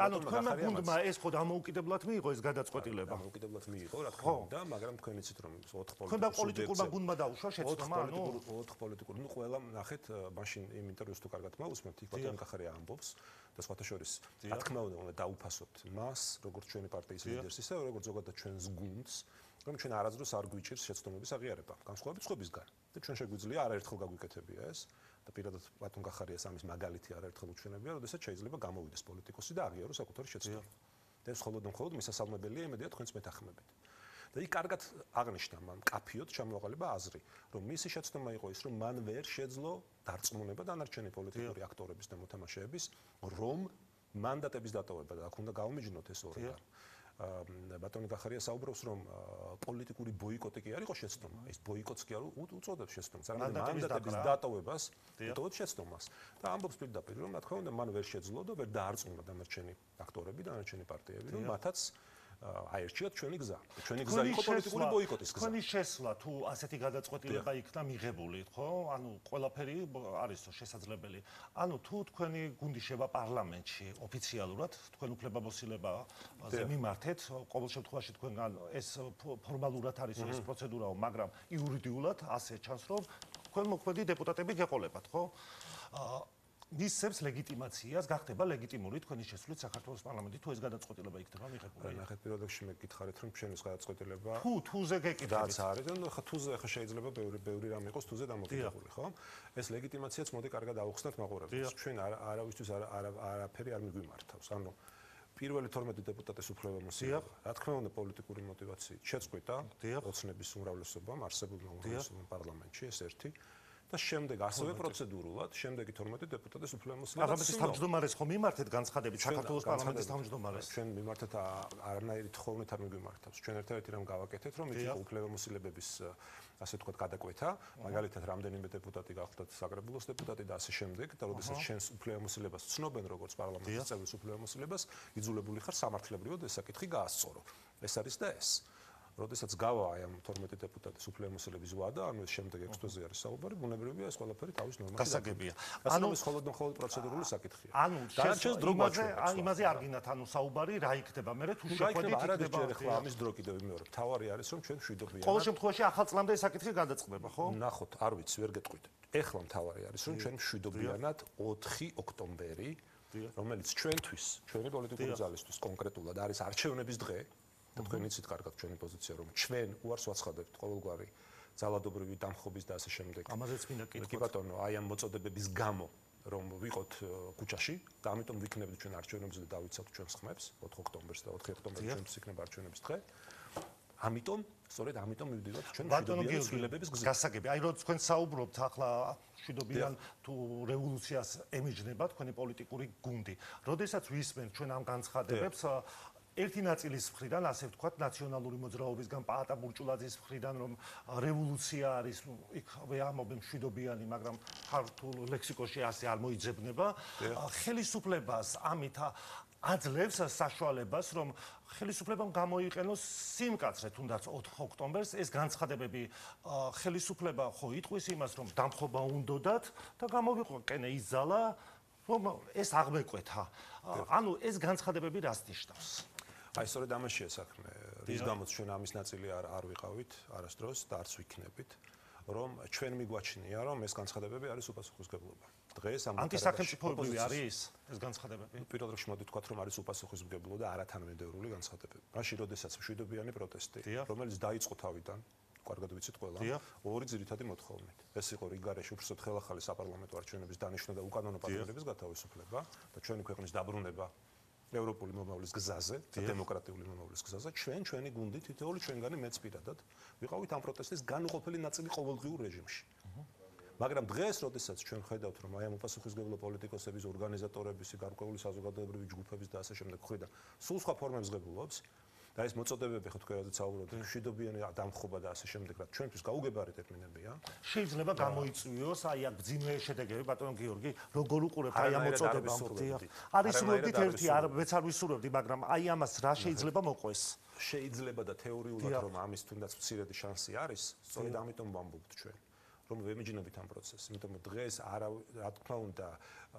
ანუ თქვენმა გუნდმა ეს ხო დამოუკიდებლად მიიღო ეს გადაწყვეტილება. დამოუკიდებლად მიიღო, რა თქმა უნდა, მაგრამ თქვენ იცით რომ 4 თქვენ და პოლიტიკურმა გუნდმა დაუშვა შეცდომა, ანუ 4 პოლიტიკურ, ნუ ყველა ნახეთ, მაშინ იმ ინტერვიუს თუ კარგად მოვუსმენთ, იქ ბატონი კახარია ამბობს და სხვათა შორის, რა თქმა უნდა, დაუფასოთ მას, როგორც ჩვენი პარტიის ლიდერს, ისე როგორც ზოგადად ჩვენს გუნდს. რომ ჩვენ არასდროს არ გვიჭირს შეცდომების აღიარება. განსხვავებით სხვებისგან. და ჩვენ შეგვიძლია არაერთხელ გაგვიკეთებია ეს და პირადად ბატონ გახარიას ამის მაგალითი არაერთხელ უჩვენებია, როდესაც შეიძლება გამოვიდეს პოლიტიკოსი და აღიაროს საკუთარი შეცდომა. და ეს მხოლოდ მისასალმებელია იმედია თქვენს მეთანხმებით. და იქ კარგად აღნიშნა მან კაფიოდ ჩამოაყალიბა აზრი, რომ მისი შეცდომა იყო ის, რომ მან ვერ შეძლო დარწმუნება დანარჩენი პოლიტიკური აქტორების და მოთამაშეების, რომ მანდატების დატოვება და აქ უნდა გავმიჯნოთ ეს ორი რამ. ბატონი გახარია საუბრობს რომ პოლიტიკური ბოიკოტი კი არ იყო შეცდომა. ეს ბოიკოტს კი არ უწოდებს შეცდომას, არამედ მანდატების დატოვებას, უტოვებს შეცდომას. და ამბობს პირდაპირ რომ რა თქმა უნდა მან ვერ შეძლო და ვერ დაარწმუნა დანარჩენი აქტორები, დანარჩენი პარტიები, რომ მათაც აერჩიათ ჩვენი გზა. ჩვენი გზა იყო პოლიტიკური ბოიკოტის გზა. თქვენი შესვლა თუ ასეთი გადაწყვეტილება იქნა მიღებული, ხო? ანუ ყველაფერი არის შესაძლებელი. ანუ თუ თქვენი გუნდი შევა პარლამენტში ოფიციალურად, თქვენ უფლებამოსილებაზე მიმართეთ, ყოველ შემთხვევაში თქვენგან ეს ფორმალურად არის ეს პროცედურაო, მაგრამ იურიდიულად ასე ჩანს, რომ თქვენ მოქმედი დეპუტატები გეყოლებათ, ხო? მისცემს ლეგიტიმაციას, გახდება ლეგიტიმური თქვენი შესვლით საქართველოს პარლამენტში, თუ ეს გადაწყვეტილება იქნება მიღებული. ნახეთ, პირველ რიგში მე გითხარით, რომ ჩვენი გადაწყვეტილება თუზე გეკითხებით. რაც არის, და ხა თუზე ხა შეიძლება ბევრი რამ იყოს თუზე დამოკიდებული, ხო? ეს ლეგიტიმაციაც მოდი კარგად ავხსნათ მაყურებელს. ჩვენ არავისთვის არაფერი არ მიგვიმართავს. ანუ პირველი 12 დეპუტატის უფლებამოსილება, რა თქმა უნდა, პოლიტიკური мотивაციით შეწყვიტა ოცნების უმრავლესობამ, არსებულმა უმრავლესობამ პარლამენტში, ეს ერთი. და შემდეგ ასევე პროცედურულად, შემდეგი 12 დეპუტატის უფლებამოსილება. პარლამენტის თავმჯდომარეს ხომ მიმართეთ განცხადებით საქართველოს პარლამენტის თავმჯდომარეს? ჩვენ მიმართეთ არანაირი თხოვნით არ მიგვიმართავს. ჩვენ ერთადერთი რამ გავაკეთეთ, რომ იქ უფლებამოსილების ასე ვთქვათ გადაკვეთა, მაგალითად რამდენიმე დეპუტატი გახდათ საკრებულოს დეპუტატი და ასე შემდეგ, და როდესაც შენს უფლებამოსილებას ცნობენ როგორც პარლამენტის წევრის უფლებამოსილებას, იძულებული ხარ სამართლებრივად ეს საკითხი გაასწორო. ეს არის და ეს. როდესაც გავა აი ამ 12 დეპუტატის უფლებამოსილების ვადა, ანუ ეს შემდეგ 6 თვეზე არის საუბარი, ბუნებრივია ეს ყველაფერი თავის ნორმაში გასაგებია. ანუ ეს მხოლოდ პროცედურული საკითხია. ანუ დარჩენს დრო გვაჩვენებს. იმაზე არ გინათ ანუ საუბარი, რა იქნება მე თუ შეხვედრით იქნება ახლა ამის დრო კიდევ ვიმეორებ. თავარი არის რომ ჩვენ მშვიდობიანად ყოველ შემთხვევაში ახალ წლამდე ეს საკითხი გადაწყდება, ხო? ნახოთ, არ ვიცი, ვერ გეტყვით. ეხლა მთავარი არის რომ ჩვენ მშვიდობიანად 4 ოქტომბერი, რომელიც ჩვენთვის, ჩვენი პოლიტიკური ძალისთვის კონკრეტულად არის არჩევნების დღე. თქვენ იცით კარგად ჩვენი პოზიცია, რომ ჩვენ უარს ვაცხადებთ ყოველგვარი ძალადობრივი დამხობის და ასე შემდეგ. ამაზეც მინდა კითხოთ. კი ბატონო, აი ამ მოწოდებების გამო, რომ ვიყოთ ქუჩაში და ამიტომ ვიქნებთ ჩვენ არჩევნებზე და დავიცავთ ჩვენს ხმებს 4 ოქტომბერს და 4 ოქტომბერს ჩვენთვის იქნება არჩევნების დღე. ამიტომ, სწორედ ამიტომ მივდივართ ჩვენ მშვიდობიან ცვლილებების გზით. გასაგები, აი რომ თქვენ საუბრობთ ახლა მშვიდობიან თუ რევოლუციას ემიჯნება თქვენი პოლიტიკური გუნდი. როდესაც ვისმენთ ჩვენ ამ განცხადებებს ერთი ნაწილის მხრიდან, ასე ვთქვათ, ნაციონალური მოძრაობისგან პაატა ბურჭულაძის მხრიდან, რომ რევოლუცია არის, იქ ამობენ მშვიდობიანი, მაგრამ ქართულ ლექსიკოში ასე არ მოიძებნება. ხელისუფლებას ამით აძლევს საშუალებას, რომ ხელისუფლებამ გამოიყენოს სიმკაცრე, თუნდაც 4 ოქტომბერს ეს განცხადებები ხელისუფლება ხო იტყვის იმას, რომ დამხობა უნდოდათ და გამოვიყენე ის ძალა, რომ ეს აღმეკვეთა. ანუ ეს განცხადებები რას ნიშნავს? აი სწორედ ამაშია საქმე, რის გამოც ჩვენ ამის ნაწილი არ ვიყავით არასდროს და არც ვიქნებით, რომ ჩვენ მიგვაჩნია, რომ ეს განცხადებები არის უპასუხისმგებლობა. დღეს ამ ანტისახელმწიფოებრივი არის ეს განცხადებები. პირველ რიგში მოდი ვთქვათ, რომ არის უპასუხისმგებლობა და არათანმიმდევრული განცხადებები. მაშინ როდესაც მშვიდობიანი პროტესტი, რომელიც დაიწყო თავიდან, კარგად ვიცით ყველა, ორი ძირითადი მოთხოვნით. ეს იყო რიგარეში უბრალოდ ხელახალი საპარლამენტო არჩევნების დანიშვნა და უკანონო პატიმრების გათავისუფლება და ჩვენი ქვეყნის დაბრუნება ევროპული მომავლის გზაზე და დემოკრატიული მომავლის გზაზე. ჩვენი გუნდი თითოეული ჩვენგანი მეც პირადად ვიყავით ამ პროტესტის განუყოფელი ნაწილი ყოველდღიურ რეჟიმში. მაგრამ დღეს, როდესაც ჩვენ ხედავთ, რომ აი ამ უპასუხისმგებლო პოლიტიკოსების, ორგანიზატორების, გარკვეული საზოგადოებრივი ჯგუფების და ასე შემდეგ ხრიდან სულ სხვა ფორმებს ღებულობს და ეს მოწოდებები ხო თქვენ როდესაც საუბრობთ, მშვიდობიანი დამხობა და ასე შემდეგ, რა ჩვენთვის გაუგებარი ტერმინებია. შეიძლება გამოიწვიოს აი აქ ბძინვე შედეგები, ბატონო გიორგი, როგორ უყურებთ აი ამ მოწოდებებს? არის სრულობით ერთი, არც არ ვისურვებდი, მაგრამ აი ამას რა შეიძლება მოყვეს? შეიძლება და თეორიულად რომ ამის თუნდაც მცირედი შანსი არის, სწორედ ამიტომ ვამბობთ ჩვენ. რომ ვემიჯნებით ამ პროცესს, იმიტომ რომ დღეს რა თქმა უნდა,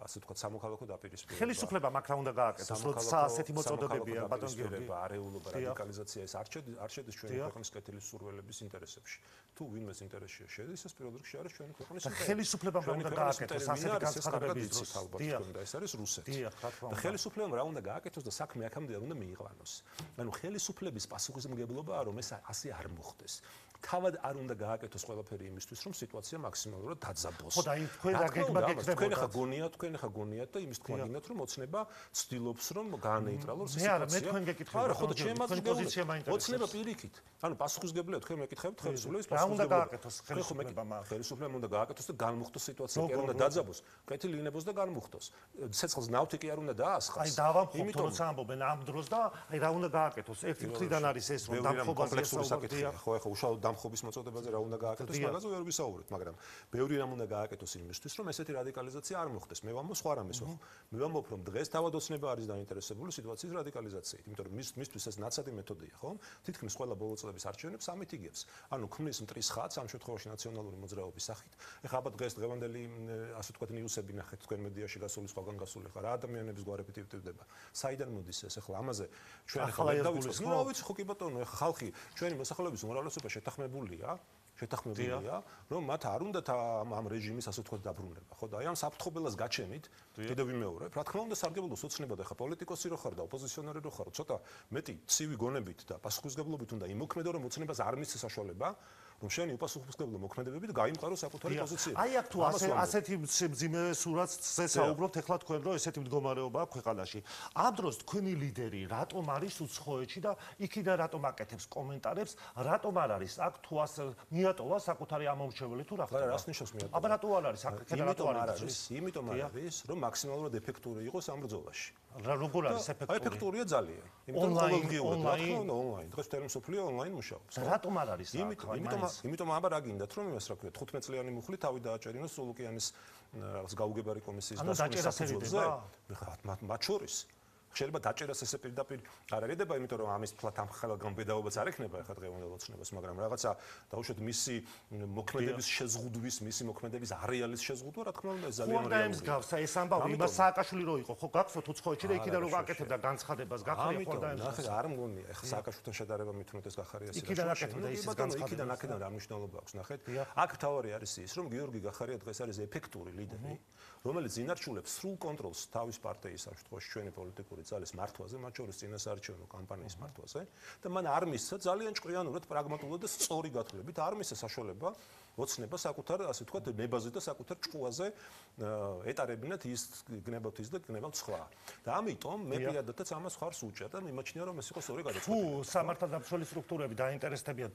ასე ვთქვათ, სამოქალაქო დაპირისპირება. ხელისუფლება მაგ რა უნდა გააკეთოს, როცა ასეთი მოწოდებებია, ბატონ გიორგი. არეულობა, რადიკალიზაცია ეს არ შედის ჩვენი ქვეყნის კეთილის სურვილების ინტერესებში. თუ ვინმეს ინტერესია შედის, ეს პირველ რიგში არის ჩვენი ქვეყნის ინტერესი. ხელისუფლებამ რა უნდა გააკეთოს ასეთი განცხადებების დროს? და ეს არის რუსეთი. და ხელისუფლებამ რა უნდა გააკეთოს და საქმე აქამდე უნდა მიიყვანოს. ანუ ხელისუფლების პასუხისმგებლობაა, რომ ეს ასე არ მოხდეს. თავად არ უნდა გააკეთოს ყველაფერი იმისთვის, რომ სიტუაცია მაქსიმალურად დაძაბოს. ხო და აი თქვენ რა გეკნებოდა? თქვენ ახლა გონიათ და იმის თქმა გინდათ, რომ ოცნება ცდილობს, რომ გაანეიტრალოს სიტუაცია. მე არა, მე თქვენ გეკითხებოდა. არა, ხო და ჩემი პოზიცია მაინტერესებს. ოცნება პირიქით. ანუ პასუხისმგებელია თქვენ მეკითხებით ხელისუფლების პასუხისმგებლობა. რა უნდა გააკეთოს ხელისუფლებამ? ხელისუფლებამ უნდა გააკეთოს და განმუხტოს სიტუაცია, კი არ უნდა დაძაბოს. კეთილი ინებოს და განმუხტოს. ცეცხლს ნავთი კი არ უნდა დაასხას. აი დავამხობთ, როცა ამბობენ ამ დროს და აი რა უნდა გააკეთოს? ერთი მხრიდან არის ეს, რომ დამხობაზე საკითხია. ხო, ეხლა უშუალოდ დამხობის მოწოდებაზე რა უნდა გააკეთოს, მაგაზე ვერ ვისაუბრეთ, მაგრამ ბევრი რამ უნდა გააკეთოს იმისთვის, რომ ესეთი რადიკალიზაცია არ მოხდეს. მე ვამბობ სხვა რამეს ვახო. მე ვამბობ, რომ დღეს თავად ოცნება არის დაინტერესებული სიტუაციის რადიკალიზაციით, იმიტომ რომ მისთვის ეს ნაცადი მეთოდია, ხო? თითქმის ყველა ბოლო წლების არჩევნებს ამით იგებს. ანუ ქმნის მტრის ხატს ამ შემთხვევაში ნაციონალური მოძრაობის სახით. ეხლა აბა დღევანდელი ასე ვთქვათ ნიუსები ნახეთ თქვენ მედიაში გასული, სხვაგან გასული ხარ, რა ადამიანების გვარებით ივტივდება. საიდან მოდის ეს? ეხლა ამაზე ჩვენ ახლა ვერ დავიწყოთ. ნუ რა ვიცი ხო კი ბატონო, ეხლა ხალხი ჩვენი მოსახლეობის უმრავლესობა შეთანხმება შეთანხმებულია, რომ მათ არ უნდათ ამ რეჟიმის ასე ვთქვათ დაბრუნება, ხო და აი ამ საფრთხობელას გაჩენით კიდევ ვიმეორებ, რა თქმა უნდა სარგებლობს ოცნებად, ახლა პოლიტიკოსი რო ხარ და ოპოზიციონერი რო ხარ, ცოტა მეტი ცივი გონებით და პასუხისმგებლობით უნდა იმოქმედო, რომ ოცნებას არ მისცეს საშუალება რომ შენი უპასუხისმგებლო მოქმედებებით გაიმყარო საკუთარი პოზიციები. აი აქ თუ ასეთი მძიმე სურათზე საუბრობთ, ეხლა თქვენ რომ ესეთი მდგომარეობაა ქვეყანაში. ამ დროს თქვენი ლიდერი რატომ არის უცხოეთში და იქიდან რატომ აკეთებს კომენტარებს, რატომ არ არის აქ თუ ასე მიატოვა საკუთარი ამომრჩეველი თუ რა ხდება? რას ნიშნავს მიატოვა? აბა რატო არ არის აქ? იმიტომ არ არის, რომ მაქსიმალურად ეფექტური იყოს ამ ბრძოლაში. როგორ არის ეფექტური? ეფექტურია ძალიან. იმიტომ ყოველდღიურად რა თქმა უნდა ონლაინ. დღეს მთელი მსოფლიო ონლაინ მუშაობს. რატომ არ არის აქ? იმიტომ აბა რა გინდათ რომ იმას რა ქვია 15 წლიანი მუხლი თავი დააჭერინოს სულუკიანის რაღაც გაუგებარი კომისიის დასკვნაზე. მათ შორის შეიძლება დაჭერას ესე პირდაპირ არ არიდება, იმიტომ რომ ამის თვალთ ამ ხელგან ბედაობაც არ ექნება ახლა დღევანდელ ოცნებას, მაგრამ რაღაცა დაუშვათ მისი მოქმედების შეზღუდვის, მისი მოქმედების არეალის შეზღუდვა, რა თქმა უნდა, ეს ძალიან რეალურია. ხომ დაემსგავსა ეს ამბავი, იმას სააკაშვილი რო იყო, ხო გახსოვთ უცხოეთში და იქიდან რო გაკეთებდა განცხადებას, გახარია ხო დაემსგავსა. ნახე, არ მგონია, ახლა სააკაშვილთან შედარება მithunot ეს გახარია ეს. იქიდან აკეთებდა ის განცხადებას. იქიდან რა მნიშვნელობა აქვს, ნახეთ. აქ თავარი არის ის, რომ გიორგი გახარია დღეს არის ეფექტური ლიდერი, რომელიც ინარჩუნებს სრულ კონტროლს თავის პარტიის ამ შემთხვევაში ჩვენი პოლიტიკური ძალის მართვაზე, მათ შორის წინასაარჩევნო კამპანიის მართვაზე და მან არ მისცა ძალიან ჭკვიანურად, პრაგმატულად და სწორი გათვლებით არ მისცა საშუალება ოცნება საკუთარ, ასე ვთქვათ, ნებაზე და საკუთარ ჭკუაზე ეტარებინათ ის გნებავთ ის და გნებავთ სხვა. და ამიტომ მე პირადადაც ამას ხარს უჭერ და მიმაჩნია რომ ეს იყო სწორი გადაწყვეტილება. თუ სამართალდამცველი სტრუქტურები დაინტერესდებიან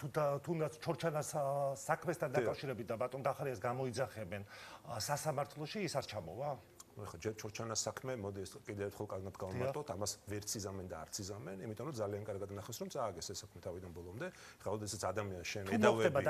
თუნდაც ჩორჩანას საქმესთან დაკავშირებით და ბატონ გახარიას გამოიძახებენ სასამართლოში, ის არ ჩამოვა? ხო, ჯერ ჩორჩანას საქმე, მოდი ეს კიდევ ერთხელ კარგად გავმართოთ, ამას ვერც იზამენ და არც იზამენ, იმიტომ რომ ძალიან კარგად ნახეს რომ წააგეს ეს საქმე თავიდან ბოლომდე. ხა, ოდესაც ადამიანს შენ ედავები,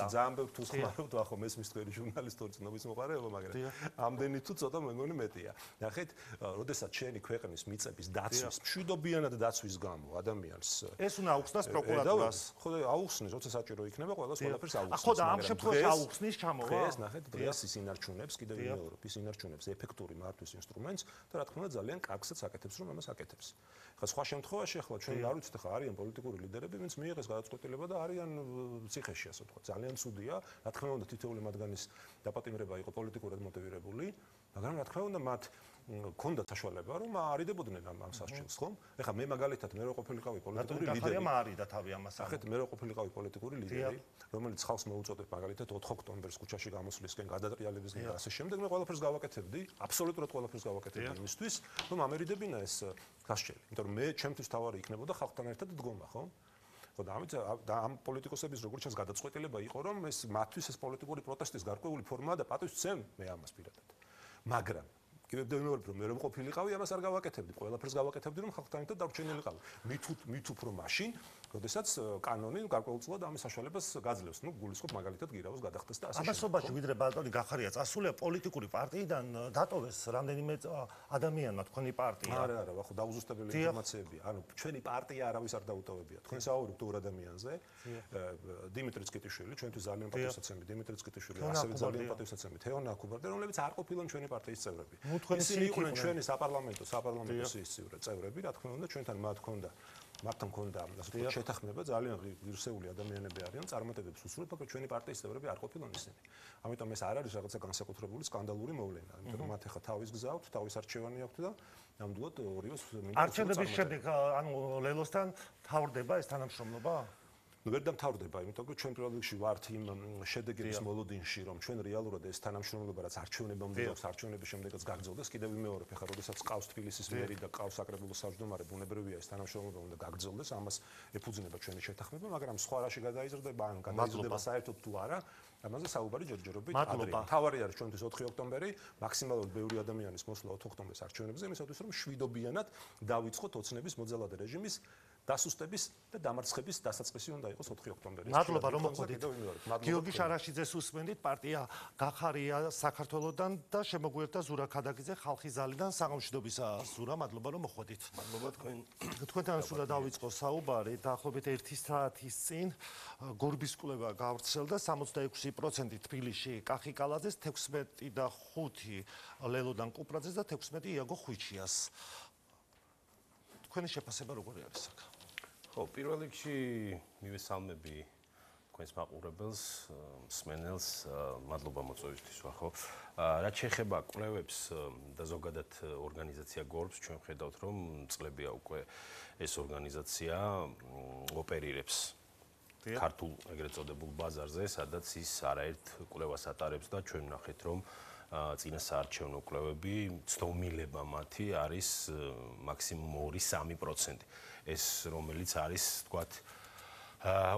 ძალიან ბევრ თუს ხმარობთ, ახო მესმის თქვენი ჟურნალისტური ცნობის მოყარეობა, მაგრამ ამდენი თუ ცოტა მე მგონი მეტია. ნახეთ, ოდესაც შენი ქვეყნის მიწების დაცვის, მშვიდობიანად დაცვის გამო ადამიანს ეს უნდა აუხსნას პროკურატურას. ხო, აუხსნის, როცა საჭირო იქნება, ყველას ყველაფერს აუხსნის. ხო და ამ შემთხვევაში აუხსნის ჩამოვა. ეს ნახეთ, დღეს ის ინარჩუნებს კიდევ ვიმეორებ, ის ინარჩუნებს ეფექტური მართვის ინსტრუმენტს და რა თქმა უნდა ძალიან კარგსაც აკეთებს, რომ ამას აკეთებს. ხა სხვა შემთხვევაში ახლა ჩვენ არ ვიცით ხა არიან პოლიტიკური ლიდერები, ვინც მიიღეს გადაწყვეტილება და არიან ციხეში, ასე ვთქვათ. ძალიან ცუდია, რა თქმა უნდა თითოეული მათგანის დაპატიმრება იყო პოლიტიკურად მოტივირებული, მაგრამ რა თქმა უნდა მათ ქონდათ საშუალება რომ არიდებოდნენ ამ სასჯელს, ხომ? ეხლა მე მაგალითად მე რო ყოფილიყავი პოლიტიკური ლიდერი. გახარია მარიდა თავი ამას. ახეთ მე რო ყოფილიყავი პოლიტიკური ლიდერი, რომელიც ხალხს მოუწოდებ მაგალითად 4 ოქტომბერს ქუჩაში გამოსვლისკენ, გადატრიალებისკენ და ასე შემდეგ, მე ყველაფერს გავაკეთებდი, აბსოლუტურად ყველაფერს გავაკეთებდი იმისთვის, რომ ამერიდებინა ეს სასჯელი. იმიტომ რომ მე ჩემთვის თავარი იქნებოდა ხალხთან ერთად დგომა, ხო? ხო და ამ პოლიტიკოსების როგორც ჩანს გადაწყვეტილება იყო, რომ ეს მათთვის ეს პოლიტიკური პროტესტის გარკვეული ფორმაა და პატივისცემ მე ამას პირადად. მაგრამ კიდევ ვიმეორებ რომ მე რომ ყოფილიყავი ამას არ გავაკეთებდი, ყველაფერს გავაკეთებდი რომ ხალხთან ერთად დარჩენილიყავი. მით უფრო მაშინ, როდესაც კანონი გარკვეულწილად ამის საშუალებას გაძლევს. ნუ გულისხმობ მაგალითად გირაოს გადახდეს და ასე შემდეგ. ამასობაში ვიდრე ბატონი გახარია წასულია პოლიტიკური პარტიიდან დატოვეს რამდენიმე ადამიანმა თქვენი პარტია. არა, ხო დაუზუსტებელი ინფორმაციებია. ანუ ჩვენი პარტია არავის არ დაუტოვებია. თქვენ საუბრობთ ორ ადამიანზე. დიმიტრი წკიტიშვილი, ჩვენთვის ძალიან პატივსაცემი დიმიტრი წკიტიშვილი, ასევე ძალიან პატივსაცემი თეო ნაკუბარდე, რომლებიც არ ყოფილან ჩვენი პარტიის წევრები. ისინი იყვნენ ჩვენი საპარლამენტო სიძივრე წევრები, რა თქმა უნდა, ჩვენთან მათთან ქონდა ასე ვთქვათ შეთანხმება, ძალიან ღირსეული ადამიანები არიან, წარმატებებს უსურვებთ, მაგრამ ჩვენი პარტიის წევრები არ ყოფილან ისინი. ამიტომ ეს არ არის რაღაცა განსაკუთრებული სკანდალური მოვლენა, იმიტომ რომ მათ ახლა თავის გზა აქვს, თავის არჩევანი აქვს და ნამდვილად ორივეს მინდა არჩევნების შემდეგ ანუ ლელოსთან თავდება ეს თანამშრომლობა? ნუ ვერ დამთავრდება, იმიტომ რომ ჩვენ პირველ რიგში ვართ იმ შედეგების მოლოდინში, რომ ჩვენ რეალურად ეს თანამშრომლობა რაც არჩევნებამდე აქვს, არჩევნების შემდეგაც გაგრძელდეს. კიდევ ვიმეორებ, ახლა როდესაც ყავს თბილისის მერი და ყავს საკრებულოს თავმჯდომარე, ბუნებრივია ეს თანამშრომლობა უნდა გაგრძელდეს, ამას ეფუძნება ჩვენი შეთანხმება, მაგრამ სხვა რაში გადაიზრდება, ან გადაიზრდება საერთოდ თუ არა, ამაზე საუბარი ჯერჯერობით ადრეა. თავარი არის ჩვენთვის 4 ოქტომბერი, მაქსიმალურად ბევრი ადამიანის მოსვლა 4 ოქტომბრის არჩევნებზე, იმისათვის რომ შვიდობიანად დავიწყოთ ოცნების მოძალადე რეჟიმის დასუსტების და დამარცხების დასაწყისი უნდა იყოს 4 ოქტომბერი. მადლობა რომ მოხვდით. გიორგი შარაშიძეს უსმენთ, პარტია გახარია საქართველოსდან და შემოგვიერთდა ზურა ქადაგიძე ხალხის ძალიდან. საღამოშიდობისა ზურა, მადლობა რომ მოხვდით. მადლობა თქვენთან სულ დავიწყო საუბარი, დაახლოებით 1 საათის წინ გორბის კვლევა გავრცელდა 66% თბილისში კახიკალაძეს, 16.5 ლელოდან კუპრაძეს და 16 იაგო ხვიჩიას. თქვენი შეფასება როგორი არის აქ? ხო, პირველ რიგში მივესალმები თქვენს მაყურებელს, მსმენელს, მადლობა მოწვევისთვის, ხო. რაც შეეხება კვლევებს და ზოგადად ორგანიზაცია GORBS, ჩვენ ხედავთ, რომ წლებია უკვე ეს ორგანიზაცია ოპერირებს ქართულ ეგრეთ წოდებულ ბაზარზე, სადაც ის არაერთ კვლევას ატარებს და ჩვენ ვნახეთ, რომ წინა საარჩევნო კვლევები ცდომილება მათი არის მაქსიმუმ 2-3%. ეს რომელიც არის, თქვათ,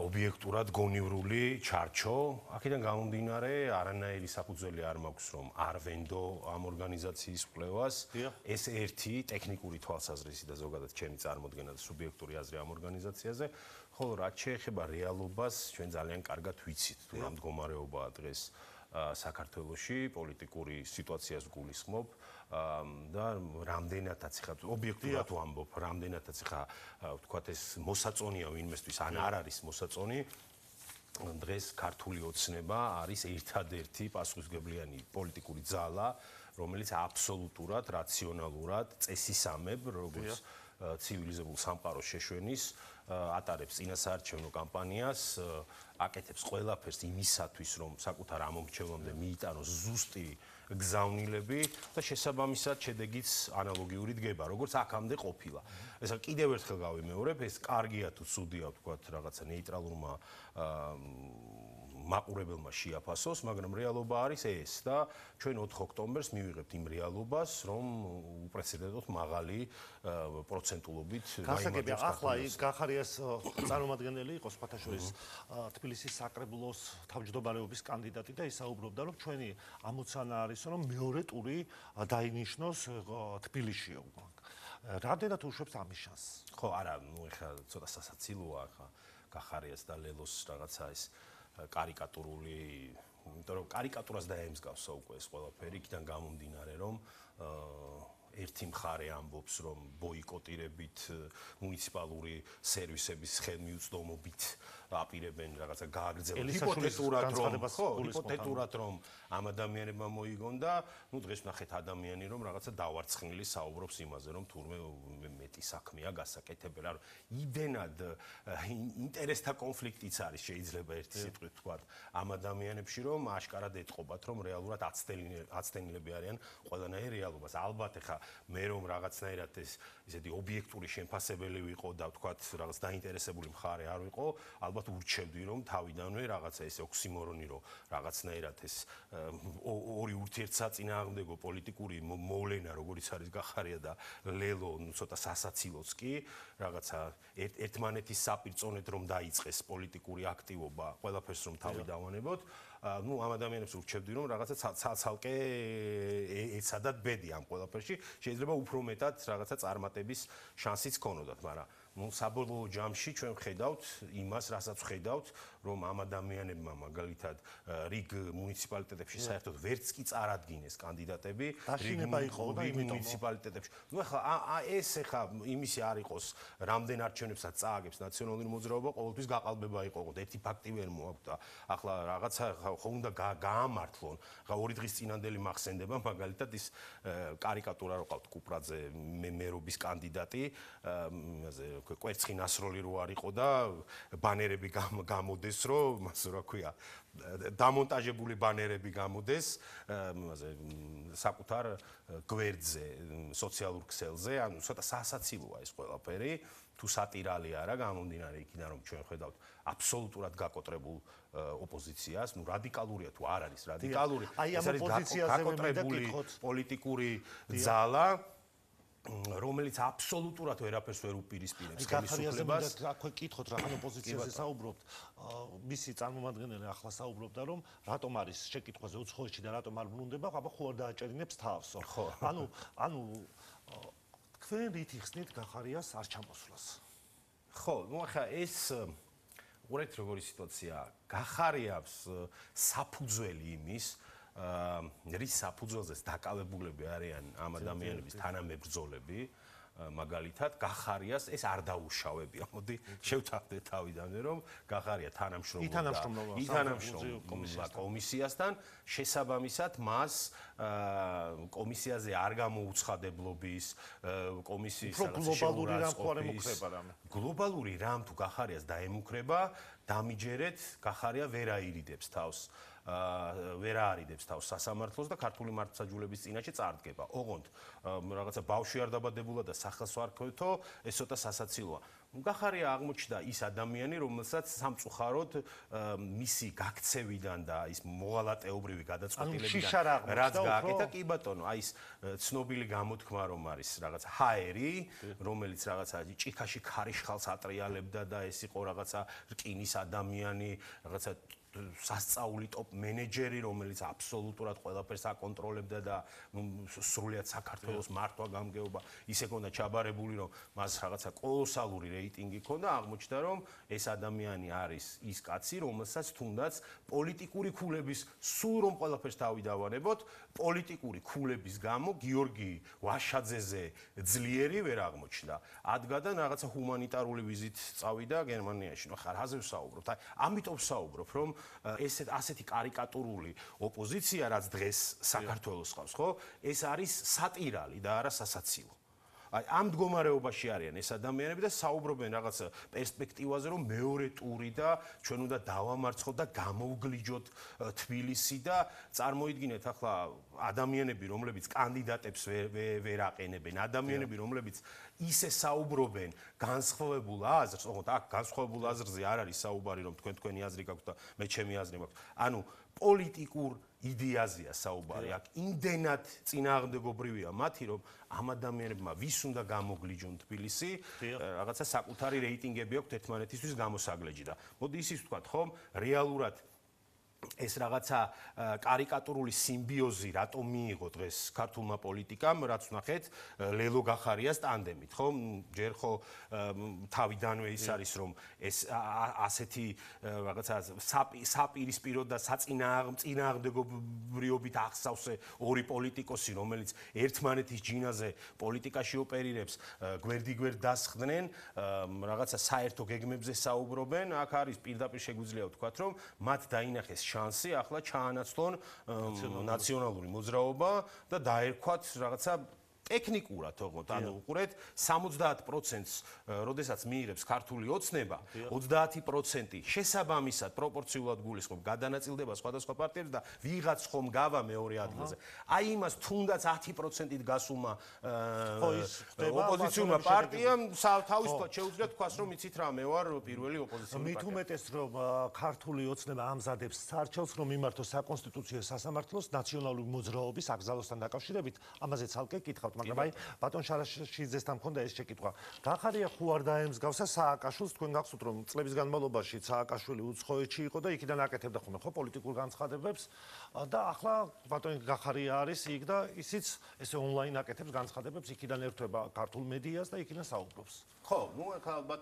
ობიექტურად გონივრული ჩარჩო. აქედან გამომდინარე, არანაირი საფუძველი არ მაქვს, რომ არ ვენდო ამ ორგანიზაციის კვლევას. ეს ერთი ტექნიკური თვალსაზრისი და ზოგადად ჩემი წარმოდგენა და სუბიექტური აზრი ამ ორგანიზაციაზე. ხოლო რაც შეეხება რეალობას, ჩვენ ძალიან კარგად ვიცით, თუ რა მდგომარეობაა დღეს საქართველოში, პოლიტიკური სიტუაციას გულისხმობ და რამდენადაც ხა ობიექტურად ვამბობ, რამდენადაც ხა ვთქვათ ეს მოსაწონია ვინმესთვის ან არ არის მოსაწონი, დღეს ქართული ოცნება არის ერთადერთი პასუხისმგებლიანი პოლიტიკური ძალა, რომელიც აბსოლუტურად რაციონალურად წესისამებ, როგორც ცივილიზებულ სამყაროს შეშვენის ატარებს წინასაარჩევნო კამპანიას, აკეთებს ყველაფერს იმისათვის, რომ საკუთარ ამომრჩევლამდე მიიტანოს ზუსტი გზავნილები და შესაბამისად შედეგიც ანალოგიური დგება, როგორც აქამდე ყოფილა. ეს კიდევ ერთხელ გავიმეორებ, ეს კარგია თუ ცუდია, ვთქვათ, რაღაცა ნეიტრალურმა მაყურებელმა შეაფასოს, მაგრამ რეალობა არის ეს და ჩვენ 4 ოქტომბერს მივიღებთ იმ რეალობას, რომ უპრეცედენტოდ მაღალი პროცენტულობით გასაგებია, ახლა ის გახარიას წარმომადგენელი იყო სპათაშორის თბილისის საკრებულოს თავმჯდომარეობის კანდიდატი და ისაუბრობდა, რომ ჩვენი ამოცანა არის, რომ მეორე ტური დაინიშნოს თბილისშიო. რამდენად უშვებს ამის შანსს? ხო, არა, ნუ ეხლა ცოტა სასაცილოა ხა გახარიას და ლელოს რაღაცა ეს კარიკატურული, იმიტომ რომ კარიკატურას დაემსგავსა უკვე ეს ყველაფერი, იქიდან გამომდინარე, რომ ერთი მხარე ამბობს, რომ ბოიკოტირებით მუნიციპალური სერვისების ხელმიუწვდომობით აპირებენ რაღაცა გააგრძელოს ჰიპოთეტურად რომ ამ ადამიანებმა მოიგონ და ნუ დღეს ვნახეთ ადამიანი რომ რაღაცა დავარცხნილი საუბრობს იმაზე რომ თურმე მეტი საქმეა გასაკეთებელი არ იდენად ინტერესთა კონფლიქტიც არის შეიძლება ერთი სიტყვით ვთქვათ ამ ადამიანებში რომ აშკარად ეტყობათ რომ რეალურად აცდენილები არიან ყველანაირ რეალობას ალბათ ეხა მე რომ რაღაცნაირად ეს ისეთი ობიექტური შემფასებელი ვიყო და ვთქვათ რაღაც დაინტერესებული მხარე არ ვიყო ალბათ ურჩევდი რომ თავიდანვე რაღაცა ეს ოქსიმორონი რომ რაღაცნაირად ეს ორი ურთიერთსაწინააღმდეგო პოლიტიკური მოვლენა როგორიც არის გახარია და ლელო ნუ ცოტა სასაცილოც კი რაღაცა ერთმანეთის საპირწონედ რომ დაიწყეს პოლიტიკური აქტივობა ყველაფერს რომ თავი დავანებოთ ну ამ ადამიანებს ურჩევდი რომ რაღაცა ცალკე ეცადათ ბედი ამ ყველაფერში შეიძლება უფრო მეტად რაღაცა წარმატების შანსიც ქონოდათ მაგრამ ну საბოლოო ჯამში ჩვენ ვხედავთ იმას რასაც ვხედავთ რომ ამ ადამიანებმა მაგალითად რიგ მუნიციპალიტეტებში საერთოდ ვერც კი წარადგინეს კანდიდატები რიგ მუნიციპალიტეტებში ну ახლა ეს ახლა იმისი არ იყოს რამდენ არჩევნებსაც წააგებს ნაციონალური მოძრაობა ყოველთვის გაყალბება იყო ერთი ფაქტი ვერ მოაქვს და ახლა რაღაცა ხო უნდა გაამართლონ ხა ორი დღის წინანდელი მახსენდება მაგალითად ის კარიკატურა რო ყავთ კუპრაძე მერობის კანდიდატი იმაზე კვერცხი ნასროლი რო არისო და ბანერები გამოდეს რომ მას რა ქვია დამონტაჟებული ბანერები გამოდეს იმაზე საკუთარ გვერდზე სოციალურ ქსელზე ანუ ცოტა სასაცილოა ეს ყველაფერი თუ სატირალი არა გამომდინარე იქიდან რომ ჩვენ ხედავთ აბსოლუტურად გაკოტრებულ ოპოზიციას ნუ რადიკალურია თუ არ არის რადიკალური ეს არის გაკოტრებული პოლიტიკური ძალა რომელიც აბსოლუტურად ვერაფერს ვერ უპირისპირებს ხელისუფლებას. აქვე კითხოთ რა ან ოპოზიციაზე საუბრობთ. მისი წარმომადგენელი ახლა საუბრობდა რომ რატომ არის შეკითხვაზე უცხოეთში და რატომ არ ბრუნდება, აბა ხო არ დააჭერინებს თავს. ანუ თქვენ რით იხსნით გახარიას არ ჩამოსვლას? ხო, ნუ ახლა ეს უყურეთ როგორი სიტუაციაა. გახარიას საფუძველი იმის რის საფუძველზეც დაკავებულები არიან ამ ადამიანების თანამებრძოლები მაგალითად გახარიას ეს არ დაუშავებია. მოდი შევთანხმდეთ თავიდანვე რომ გახარია თანამშრომლობდა კომისიასთან, შესაბამისად მას კომისიაზე არ გამოუცხადებლობის კომისიის გლობალური რამ ხო არ ემუქრება რამე. გლობალური რამ თუ გახარიას დაემუქრება, დამიჯერეთ გახარია ვერ აირიდებს თავს სასამართლოს და ქართული მართლმსაჯულების წინაშე წარდგება. ოღონდ რაღაცა ბავშვი არ დაბადებულა და სახელს არ ქოთო, ეს ცოტა სასაცილოა. გახარია აღმოჩნდა ის ადამიანი, რომელსაც სამწუხაროდ მისი გაქცევიდან და ის მოღალატეობრივი გადაწყვეტილებიდან რაც გააკეთა, კი ბატონო, აი ეს ცნობილი გამოთქმა რომ არის რაღაცა ჰაერი, რომელიც რაღაცა ჭიქაში ქარიშხალს ატრიალებდა და ეს იყო რაღაცა რკინის ადამიანი, რაღაცა სასწაული ტოპ მენეჯერი, რომელიც აბსოლუტურად ყველაფერს აკონტროლებდა და სრულიად საქართველოს მართვა გამგეობა ისე ქონდა ჩაბარებული, რომ მას რაღაცა კოლოსალური რეიტინგი ქონდა, აღმოჩნდა რომ ეს ადამიანი არის ის კაცი, რომელსაც თუნდაც პოლიტიკური ქულების სულ რომ ყველაფერს თავი დავანებოთ, პოლიტიკური ქულების გამო გიორგი ვაშაძეზე ძლიერი ვერ აღმოჩნდა. ადგა და რაღაცა ჰუმანიტარული ვიზით წავიდა გერმანიაში. ნუ ხარ აზე ვსაუბრობთ. აი, ამიტომ ვსაუბრობ, რომ ასეთი კარიკატურული ოპოზიცია, რაც დღეს საქართველოს ყავს, ხო? ეს არის სატირალი და არა სასაცილო. აი ამ მდგომარეობაში არიან ეს ადამიანები და საუბრობენ რაღაც პერსპექტივაზე, რომ მეორე ტური და ჩვენ უნდა დავამარცხოთ და გამოვგლიჯოთ თბილისი და წარმოიდგინეთ ახლა ადამიანები, რომლებიც კანდიდატებს ვერ აყენებენ, ადამიანები, რომლებიც ისე საუბრობენ განსხვავებულ აზრს, ოღონდ აქ განსხვავებულ აზრზე არ არის საუბარი, რომ თქვენი აზრი გაქვთ და მე ჩემი აზრი მაქვს. ანუ პოლიტიკურ იდეაზეა საუბარი. აქ იმდენად წინააღმდეგობრივია მათი, რომ ამ ადამიანებმა ვის უნდა გამოგლიჯონ თბილისი, რაღაცა საკუთარი რეიტინგები აქვს ერთმანეთისთვის გამოსაგლეჯი და მოდი ისიც ვთქვათ, ხომ, რეალურად ეს რაღაცა კარიკატურული სიმბიოზი რატომ მიიღო დღეს ქართულმა პოლიტიკამ, რაც ვნახეთ ლელო გახარიას ტანდემით, ხო? ჯერ ხო თავიდანვე ის არის, რომ ეს ასეთი რაღაცა საპირისპირო და საწინააღმდეგობრიობით აღსავსე ორი პოლიტიკოსი, რომელიც ერთმანეთის ჯინაზე პოლიტიკაში ოპერირებს, გვერდიგვერდ დასხდნენ, რაღაცა საერთო გეგმებზე საუბრობენ, აქ არის პირდაპირ შეგვიძლია ვთქვათ, რომ მათ დაინახეს შანსი ახლა ჩაანაცვლონ ნაციონალური მოძრაობა და დაერქვათ რაღაცა ტექნიკურად, ოღონდ, ანუ უყურეთ 70%-ს, როდესაც მიიღებს ქართული ოცნება, 30% შესაბამისად პროპორციულად გულისხმობ გადანაწილდება სხვადასხვა პარტიებს და ვიღაც ხომ გავა მეორე ადგილზე. აი იმას თუნდაც 10%-ით გასულმა ოპოზიციურმა პარტიამ თავისუფლად შეუძლია თქვას, რომ იცით რა, მე ვარ პირველი ოპოზიციური პარტია. მით უმეტეს, რომ ქართული ოცნება ამზადებს სარჩელს, რომ მიმართოს საკონსტიტუციო სასამართლოს ნაციონალური მოძრაობის აკრძალვასთან დაკავშირებით, ამაზე ცალკე კითხავთ, მაგრამ აი ბატონ შარაშიძესთან მქონდა ეს შეკითხვა. გახარია ხო არ დაემსგავსა სააკაშვილს, თქვენ გახსოვთ, რომ წლების განმავლობაში სააკაშვილი უცხოეთში იყო და იქიდან აკეთებდა ხოლმე ხო პოლიტიკურ განცხადებებს და ახლა ბატონ გახარია არის იქ და ისიც ესე ონლაინ აკეთებს განცხადებებს, იქიდან ერთვება ქართულ მედიას და იქიდან საუბრობს. ხო, ნუ ახლა ალბათ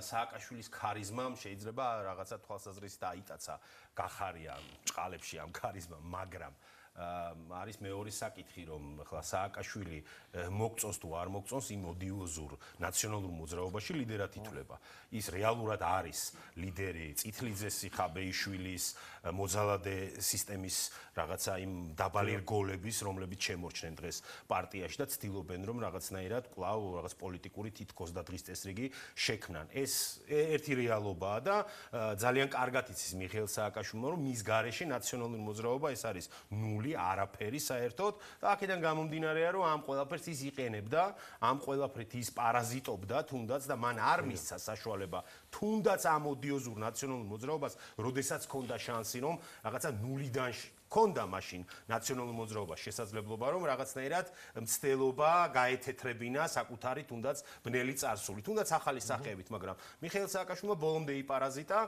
სააკაშვილის ქარიზმამ შეიძლება რაღაცა თვალსაზრისით დაიტაცა გახარია ჭყალებში ამ ქარიზმამ, მაგრამ არის მეორე საკითხი, რომ ახლა სააკაშვილი მოგწონს თუ არ მოგწონს იმ ოდიოზურ ნაციონალურ მოძრაობაში ლიდერად ითვლება. ის რეალურად არის ლიდერი წითლიძეს, ხაბეიშვილის, მოძალადე სისტემის რაღაცა იმ დაბალი რგოლების, რომლებიც შემორჩნენ დღეს პარტიაში და ცდილობენ, რომ რაღაცნაირად კვლავ რაღაც პოლიტიკური თითქოს და დღის წესრიგი შექმნან. ეს ერთი რეალობაა და ძალიან კარგად იცის მიხეილ სააკაშვილმა, რომ მის გარეშე ნაციონალური მოძრაობა ეს არის ნული, არაფერი საერთოდ და აქედან გამომდინარეა, რომ ამ ყველაფერს ის იყენებდა, ამ ყველაფრით ის პარაზიტობდა თუნდაც და მან არ მისცა საშუალება თუნდაც ამ ოდიოზურ ნაციონალურ მოძრაობას, როდესაც ჰქონდა შანსი, რომ რაღაცა ნულიდან ჰქონდა მაშინ ნაციონალურ მოძრაობას შესაძლებლობა, რომ რაღაცნაირად მცდელობა გაეთეთრებინა საკუთარი თუნდაც ბნელი წარსული, თუნდაც ახალი სახეებით, მაგრამ მიხეილ სააკაშვილმა ბოლომდე იპარაზიტა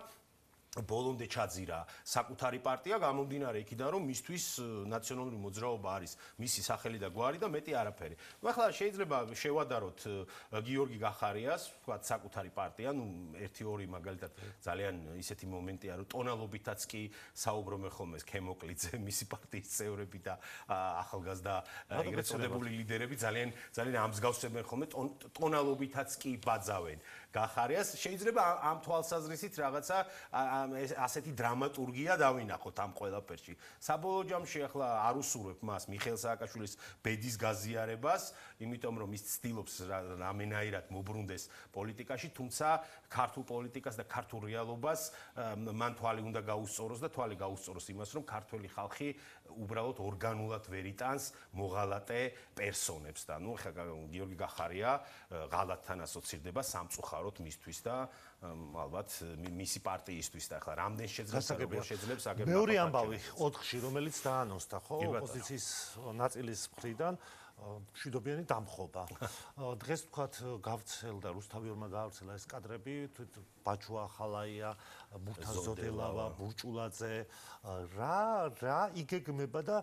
ბოლომდე ჩაძირა საკუთარი პარტია, გამომდინარე იქიდან, რომ მისთვის ნაციონალური მოძრაობა არის მისი სახელი და გვარი და მეტი არაფერი. ახლა შეიძლება შევადაროთ გიორგი გახარიას, ვთქვათ, საკუთარი პარტია, ერთი-ორი მაგალითად ძალიან ისეთი მომენტია, რომ ტონალობითაც კი საუბრობენ ხოლმე ქემოკლიძე, მისი პარტიის წევრები და ახალგაზრდა ეგრეთ წოდებული ლიდერები ძალიან ამსგავსებენ ხოლმე ტონალობითაც კი ბაძავენ გახარიას. შეიძლება ამ თვალსაზრისით რაღაცა ასეთი დრამატურგია დავინახოთ ამ ყველაფერში. საბოლოო ჯამში ახლა არ უსურვებ მას მიხეილ სააკაშვილის ბედის გაზიარებას, იმიტომ რომ ის ცდილობს რამენაირად მობრუნდეს პოლიტიკაში, თუმცა ქართულ პოლიტიკას და ქართულ რეალობას მან თვალი უნდა გაუსწოროს და თვალი გაუსწოროს იმას, რომ ქართველი ხალხი უბრალოდ ორგანულად ვერ იტანს მოღალატე პერსონებს და ნუ ხა გიორგი გახარია ღალატთან ასოცირდება სამწუხაროდ მისთვის და ალბათ მისი პარტიისთვის და ახლა რამდენ შეძლებს აგერ მეორე ამბავი 4-ში რომელიც დაანონსდა ხო ოპოზიციის ნაწილის მხრიდან მშვიდობიანი დამხობა. დღეს თქვათ გავრცელდა რუსთავიორმა გავრცელა ეს კადრები, ბაჩუ ახალაია, მურთაზ ზოდელავა, ბურჭულაძე, რა იგეგმება და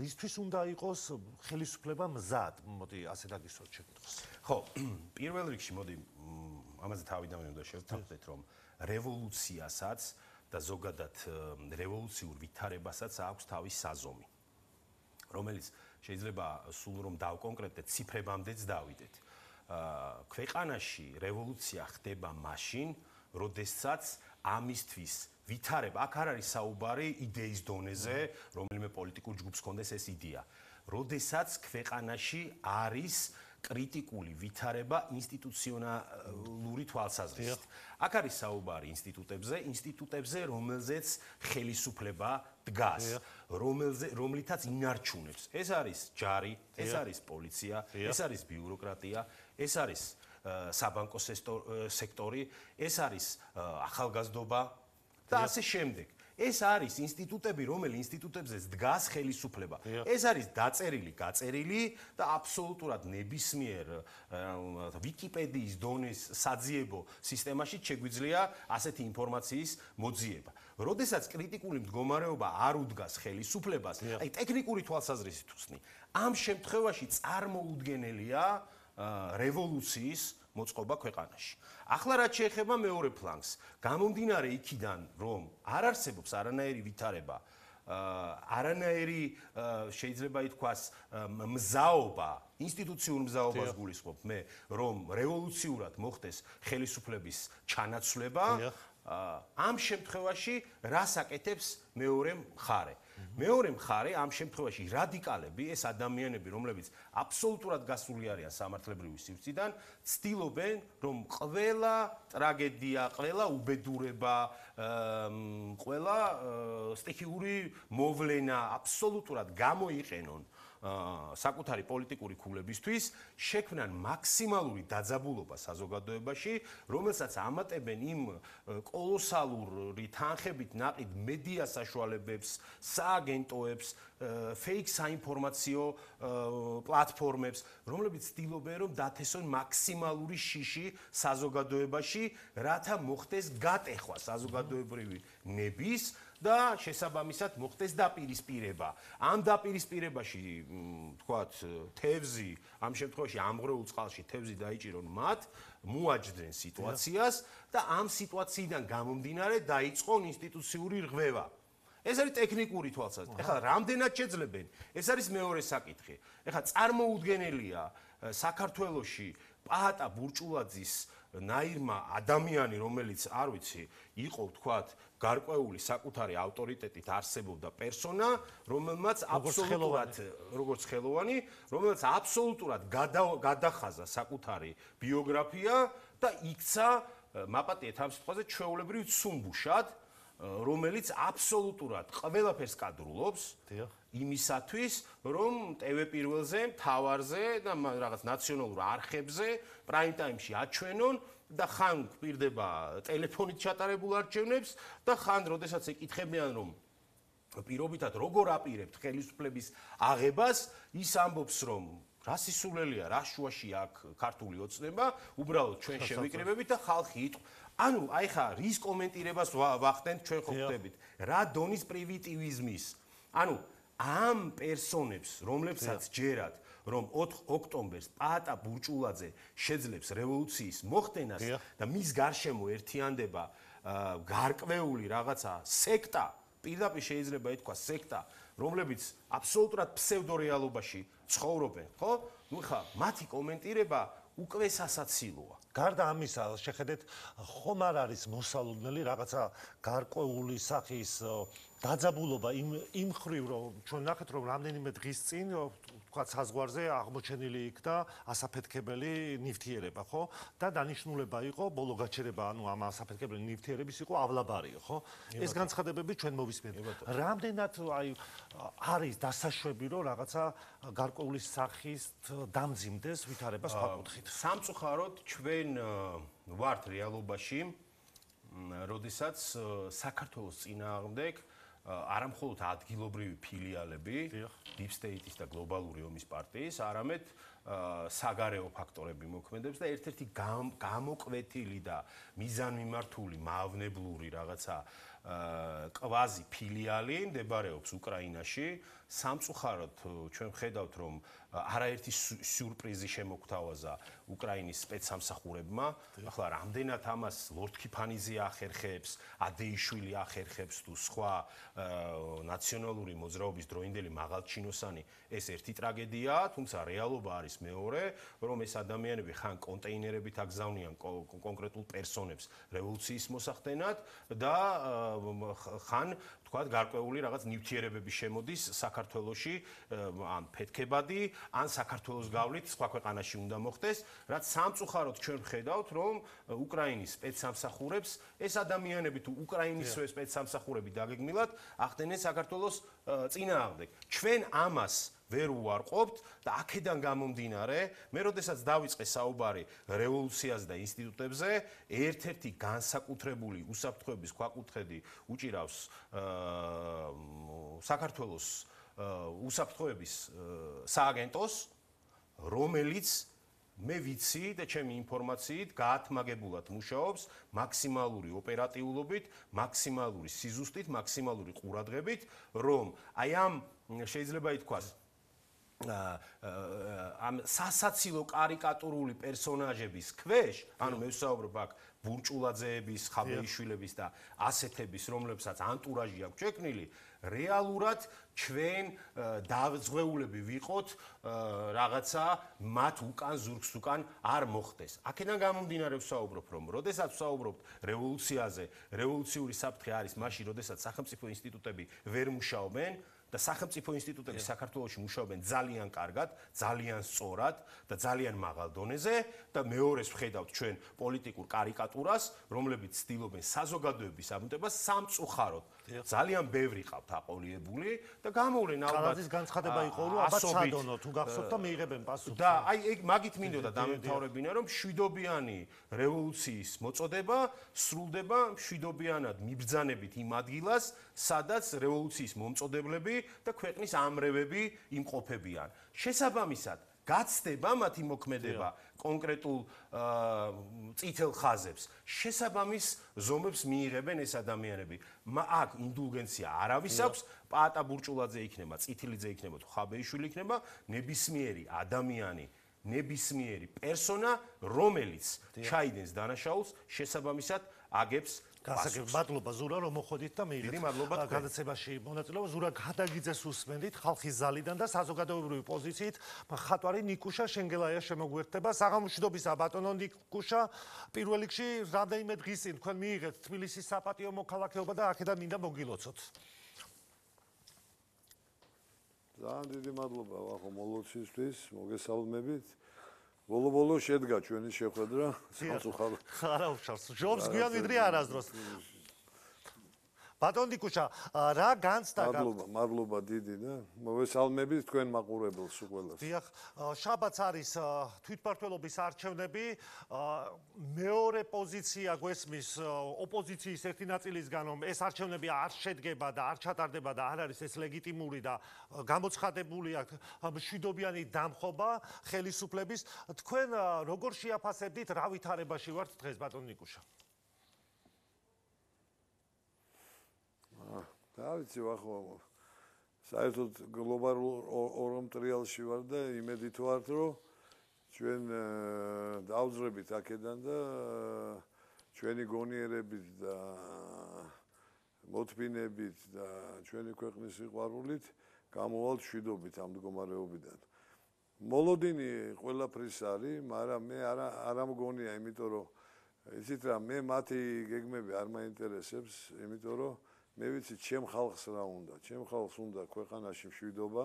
რისთვის უნდა იყოს ხელისუფლება მზად? მოდი ასე დაგისვათ შეკითხვას. ხო, პირველ რიგში მოდი ამაზე თავიდანვე უნდა შევთანხმდეთ, რომ რევოლუციასაც და ზოგადად რევოლუციურ ვითარებასაც აქვს თავის საზომი, რომელიც შეიძლება სულ რომ დავკონკრეტდეთ, ციფრებამდეც დავიდეთ. ქვეყანაში რევოლუცია ხდება მაშინ, როდესაც ამისთვის ვითარება, აქ არ არის საუბარი იდეის დონეზე, რომელიმე პოლიტიკურ ჯგუფს ჰქონდეს ეს იდეა. როდესაც ქვეყანაში არის კრიტიკული ვითარება ინსტიტუციონალური თვალსაზრისით. აქ არის საუბარი ინსტიტუტებზე, რომელზეც ხელისუფლება დგას, რომლითაც ინარჩუნებს. ეს არის ჯარი, ეს არის პოლიცია, ეს არის ბიუროკრატია, ეს არის საბანკო სექტორი, ეს არის ახალგაზრდობა და ასე შემდეგ. ეს არის ინსტიტუტები, რომელი ინსტიტუტებზეც დგას ხელისუფლება. ეს არის დაწერილი, გაწერილი და აბსოლუტურად ნებისმიერ ვიკიპედიის დონის საძიებო სისტემაში შეგვიძლია ასეთი ინფორმაციის მოძიება. როდესაც კრიტიკული მდგომარეობა არ უდგას ხელისუფლებას, აი ტექნიკური თვალსაზრისით ვსწნი, ამ შემთხვევაში წარმოუდგენელია რევოლუციის მოწყობა ქვეყანაში. ახლა რაც შეეხება მეორე ფლანგს, გამომდინარე იქიდან, რომ არ არსებობს არანაირი ვითარება, არანაირი შეიძლება ითქვას მზაობა, ინსტიტუციურ მზაობას გულისხმობ მე, რომ რევოლუციურად მოხდეს ხელისუფლების ჩანაცვლება, ამ შემთხვევაში რას აკეთებს მეორე მხარე? მეორე მხარე ამ შემთხვევაში რადიკალები, ეს ადამიანები, რომლებიც აბსოლუტურად გასული არიან სამართლებრივი სივრციდან, ცდილობენ, რომ ყველა ტრაგედია, ყველა უბედურება, ყველა სტიქიური მოვლენა აბსოლუტურად გამოიყენონ საკუთარი პოლიტიკური ქულებისთვის, შექმნან მაქსიმალური დაძაბულობა საზოგადოებაში, რომელსაც ამატებენ იმ კოლოსალური თანხებით ნაყიდ მედია საშუალებებს, სააგენტოებს, ფეიქ საინფორმაციო პლატფორმებს, რომლებიც ცდილობენ, რომ დათესონ მაქსიმალური შიში საზოგადოებაში, რათა მოხდეს გატეხვა საზოგადოებრივი ნების და შესაბამისად მოხდეს დაპირისპირება. ამ დაპირისპირებაში, თქვათ, თევზი, ამ შემთხვევაში ამღრეულ წყალში თევზი დაიჭირონ მათ, მოაჯდნენ სიტუაციას და ამ სიტუაციიდან გამომდინარე დაიწყონ ინსტიტუციური რღვევა. ეს არის ტექნიკური თვალსაზრისით. ეხლა რამდენად შეძლებენ? ეს არის მეორე საკითხი. ეხლა წარმოუდგენელია საქართველოში პაატა ბურჭულაძის ნაირმა ადამიანი, რომელიც არ ვიცი, იყო ვთქვათ გარკვეული საკუთარი ავტორიტეტით არსებობდა პერსონა, რომელმაც აბსოლუტურად როგორც ხელოვანი, რომელმაც აბსოლუტურად გადახაზა საკუთარი ბიოგრაფია და იქცა მაპატიეთ ამ სიტყვაზე ჩვეულებრივ ცუმბუშად, რომელიც აბსოლუტურად ყველაფერს კადრულობს იმისათვის, რომ TV პირველზე, თავარზე და რაღაც ნაციონალურ არხებზე პრაიმ ტაიმში აჩვენონ და ხან გვპირდება ტელეფონით ჩატარებულ არჩევნებს და ხან როდესაც ეკითხებიან, რომ პირობითად როგორ აპირებთ ხელისუფლების აღებას, ის ამბობს, რომ რა სისულელია, რა შუაში აქვს ქართული ოცნება, უბრალოდ ჩვენ შევიკრიბებით და ხალხი იტყვა. ანუ აი ხა რის კომენტირებას ვახდენთ ჩვენ ხო ხდებით რა დონის პრივიტივიზმის ანუ ამ პერსონებს რომლებსაც ჯერათ რომ 4 ოქტომბერს პაატა ბურჭულაძე შეძლებს რევოლუციის მოხდენას და მის გარშემო ერთიანდება გარკვეული რაღაცა სექტა პირდაპირ შეიძლება ითქვას სექტა რომლებიც აბსოლუტურად ფსევდორეალობაში ცხოვრობენ ხო ნუ ხა მათი კომენტირება უკვე სასაცილოა გარდა ამისა შეხედეთ ხომ არ არის მოსალოდნელი რაღაცა გარკვეული სახის დაძაბულობა იმ ხრივ რომ ჩვენ ნახეთ რომ რამდენიმე დღის წინ თქვა საზღვარზე აღმოჩენილი იქნა ასაფეთქებელი ნივთიერება ხო და დანიშნულება იყო ბოლო გაჩერება ანუ ამ ასაფეთქებელი ნივთიერების იყო ავლაბარიო ხო ეს განცხადებები ჩვენ მოვისმენთ რამდენად აი არის დასაშვები რომ რაღაცა გარკვეული სახის დამძიმდეს ვითარებას ვაკუთხით სამწუხაროდ ჩვენ ვართ რეალობაში როდესაც საქართველოს წინააღმდეგ არამხოლოდ ადგილობრივი ფილიალები Deep State-ის და გლობალური ომის პარტიის, არამედ საგარეო ფაქტორები მოქმედებს და ერთ-ერთი გამოკვეთილი და მიზანმიმართული მავნებლური რაღაცა კვაზი ფილიალი მდებარეობს უკრაინაში. სამწუხაროდ ჩვენ ვხედავთ რომ არაერთი სიურპრიზი შემოგთავაზა უკრაინის სპეცსამსახურებმა. ახლა რამდენად ამას ლორდ ქიფანიძე ახერხებს, ადეიშვილი ახერხებს თუ სხვა ნაციონალური მოძრაობის დროინდელი მაღალჩინოსანი, ეს ერთი ტრაგედიაა, თუმცა რეალობა არის მეორე, რომ ეს ადამიანები ხან კონტეინერებით აგზავნიან კონკრეტულ პერსონებს რევოლუციის მოსახდენად და ხან თქვათ გარკვეული რაღაც ნივთიერებები შემოდის საქართველოში ან ფეთქებადი ან საქართველოს გავლით სხვა ქვეყანაში უნდა მოხდეს რაც სამწუხაროდ ჩვენ ვხედავთ რომ უკრაინის სპეცსამსახურებს ეს ადამიანები თუ უკრაინის სპეცსამსახურები დაგეგმილათ ახდენენ საქართველოს წინააღმდეგ ჩვენ ამას ვერ უარყოფთ და აქედან გამომდინარე მე როდესაც დავიწყე საუბარი რევოლუციაზე და ინსტიტუტებზე ერთ-ერთი განსაკუთრებული უსაფრთხოების ქვაკუთხედი უჭირავს საქართველოს უსაფრთხოების სააგენტოს რომელიც მე ვიცი და ჩემი ინფორმაციით გაათმაგებულად მუშაობს მაქსიმალური ოპერატიულობით, მაქსიმალური სიზუსტით, მაქსიმალური ყურადღებით, რომ აი ამ შეიძლება ითქვას ამ სასაცილო კარიკატურული პერსონაჟების ქვეშ, ანუ მე ვსაუბრობ აქ ბურჭულაძეების, ხაბეიშვილების და ასეთების, რომლებსაც ანტურაჟი აქვს შექმნილი, რეალურად ჩვენ დაზღვეულები ვიყოთ რაღაცა მათ უკან ზურგს უკან არ მოხდეს. აქედან გამომდინარე ვსაუბრობ, რომ როდესაც ვსაუბრობთ რევოლუციაზე, რევოლუციური საფრთხე არის მაშინ, როდესაც სახელმწიფო ინსტიტუტები ვერ მუშაობენ და სახელმწიფო ინსტიტუტები საქართველოში მუშაობენ ძალიან კარგად, ძალიან სწორად და ძალიან მაღალ დონეზე და მეორეს ვხედავთ ჩვენ პოლიტიკურ კარიკატურას, რომლებიც ცდილობენ საზოგადოების აბუნტებას სამწუხაროდ. ძალიან ბევრი ყავთ აყოლიებული და გამოვლენ ალბათ. კალაძის განცხადება იყო, რომ აბა ცადონო თუ გახსოვთ და მიიღებენ პასუხს. და აი ეგ მაგით მინდოდა დამემთავრებინა, რომ მშვიდობიანი რევოლუციის მოწოდება სრულდება მშვიდობიანად მიბრძანებით იმ ადგილას, სადაც რევოლუციის მომწოდებლები და ქვეყნის ამრევები იმყოფებიან. შესაბამისად, გაცდება მათი მოქმედება კონკრეტულ წითელ ხაზებს. შესაბამის ზომებს მიიღებენ ეს ადამიანები. აქ ინდულგენცია არავის აქვს, პაატა ბურჭულაძე იქნება, წითლიძე იქნება თუ ხაბეიშვილი იქნება, ნებისმიერი ადამიანი, ნებისმიერი პერსონა, რომელიც ჩაიდენს დანაშაულს, შესაბამისად აგებს გასაგებ მადლობა ზურა რომ მოხვედით და მიიღეთ გადაცემაში მონაწილეობა ზურა გადაგიძეს უსმენდით ხალხის ზალიდან და საზოგადოებრივი პოზიციით მხატვარი ნიკუშა შენგელაია შემოგვერთდება საღამოშვიდობისა ბატონო ნიკუშა პირველ რიგში რამდენიმე დღის წინ თქვენ მიიღეთ თბილისის საპატიო მოქალაქეობა და აქედან მინდა მოგილოცოთ ძალიან დიდი მადლობა ვახო მოლოცისთვის მოგესალმებით ბოლო შედგა ჩვენი შეხვედრა სამწუხაროდ არა უშავს ჯობს გვიან ვიდრე არასდროს ბატონ ნიკუშა რა განცდა მადლობა დიდი და მოგესალმებით თქვენ მაყურებელს უყველას დიახ შაბათს არის თვითმმართველობის არჩევნები მეორე პოზიცია გვესმის ოპოზიციის ერთი ნაწილისგან რომ ეს არჩევნები არ შედგება და არ ჩატარდება და არ არის ეს ლეგიტიმური და გამოცხადებული აქვს მშვიდობიანი დამხობა ხელისუფლების თქვენ როგორ შეაფასებდით რა ვითარებაში ვართ დღეს ბატონ ნიკუშა ვიცი ვახო საერთოდ გლობალურ ორომტრიალში ვარ და იმედით ვარ რომ ჩვენ დავძრებით აქედან და ჩვენი გონიერებით და მოთმინებით და ჩვენი ქვეყნის სიყვარულით გამოვალთ შვიდობით ამ მდგომარეობიდან. მოლოდინი ყველაფრის არის, მაგრამ მე არ მგონია, იმიტომ რომ იცით რა, მე მათი გეგმები არ მაინტერესებს, იმიტომ რომ მე ვიცი ჩემ ხალხს რა უნდა. ჩემ ხალხს უნდა ქვეყანაში მშვიდობა,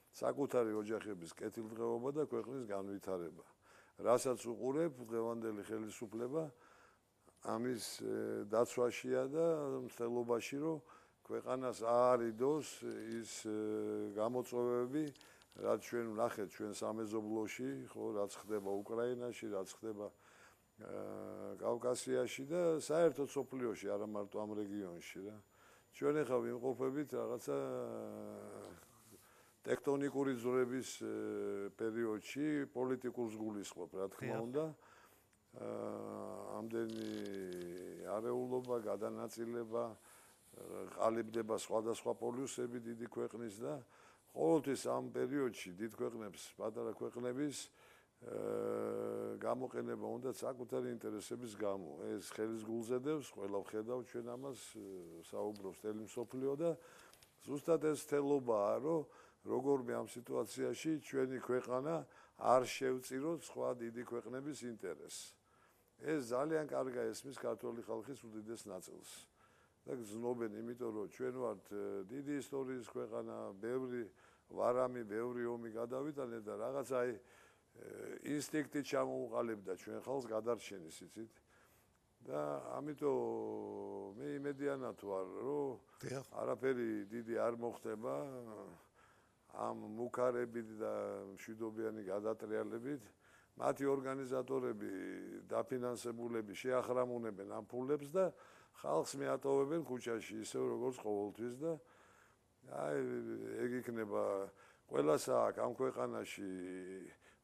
საკუთარი ოჯახების კეთილდღეობა და ქვეყნის განვითარება. რასაც უყურებ დღევანდელი ხელისუფლება ამის დაცვაშია და მცდელობაში რომ ქვეყანას აარიდოს ის გამოწვევები, რაც ჩვენ ვნახეთ ჩვენ სამეზობლოში, ხო, რაც ხდება უკრაინაში, რაც ხდება კავკასიაში და საერთოდ სოფლიოში, არა მარტო ამ რეგიონში რა. ჩვენ ახლა ვიმყოფებით რაღაცა ტექტონიკური ძვრების პერიოდში, პოლიტიკურ ზღულისხმობ, რა თქმა უნდა. ამდენი არეულობა, გადანაწილება, ყალიბდება სხვადასხვა პოლიუსები დიდი ქვეყნის და ყოველთვის ამ პერიოდში დიდ ქვეყნებს, პატარა ქვეყნების გამოყენება უნდა საკუთარი ინტერესების გამო. ეს ხელის გულზედებს, ყველა ვხედავ ჩვენ ამას, საუბრობს თელი მსოფლიო და ზუსტად ეს თელობაა, რომ როგორმე ამ სიტუაციაში ჩვენი ქვეყანა არ შევწიროთ სხვა დიდი ქვეყნების ინტერესს. ეს ძალიან კარგა ესმის ქართული ხალხის უდიდეს ნაწილს. და გზნობენ, იმიტომ რომ ჩვენ ვართ დიდი ისტორიის ქვეყანა, ბევრი ვარამი, ბევრი ომი გადავიტანეთ და რაღაც აი ინსტინქტით ჩამოუყალიბდა ჩვენ ხალხს გადარჩენის, იცით? და ამიტომ მე იმედიანად ვარ, რომ არაფერი დიდი არ მოხდება ამ მუქარებით და მშვიდობიანი გადატრიალებით. მათი ორგანიზატორები, დაფინანსებულები შეახრამუნებენ ამ ფულებს და ხალხს მიატოვებენ ქუჩაში, ისე როგორც ყოველთვის და აი ეგ იქნება ყველას აქვს ამ ქვეყანაში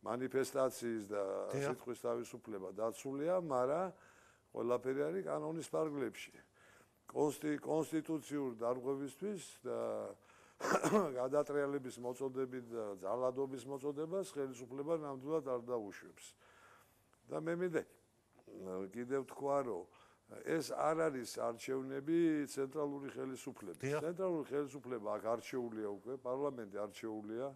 მანიფესტაციის და სიტყვის თავისუფლება დაცულია, მაგრამ ყველაფერი არის კანონის ფარგლებში. კონსტიტუციურ დარღვევისთვის და გადატრიალების მოწოდებით და ძალადობის მოწოდებას ხელისუფლება ნამდვილად არ დაუშვებს. და მე მინდა კიდევ თქვა, რომ ეს არ არის არჩევნები ცენტრალური ხელისუფლების. ცენტრალური ხელისუფლება აქ არჩეულია უკვე, პარლამენტი არჩეულია,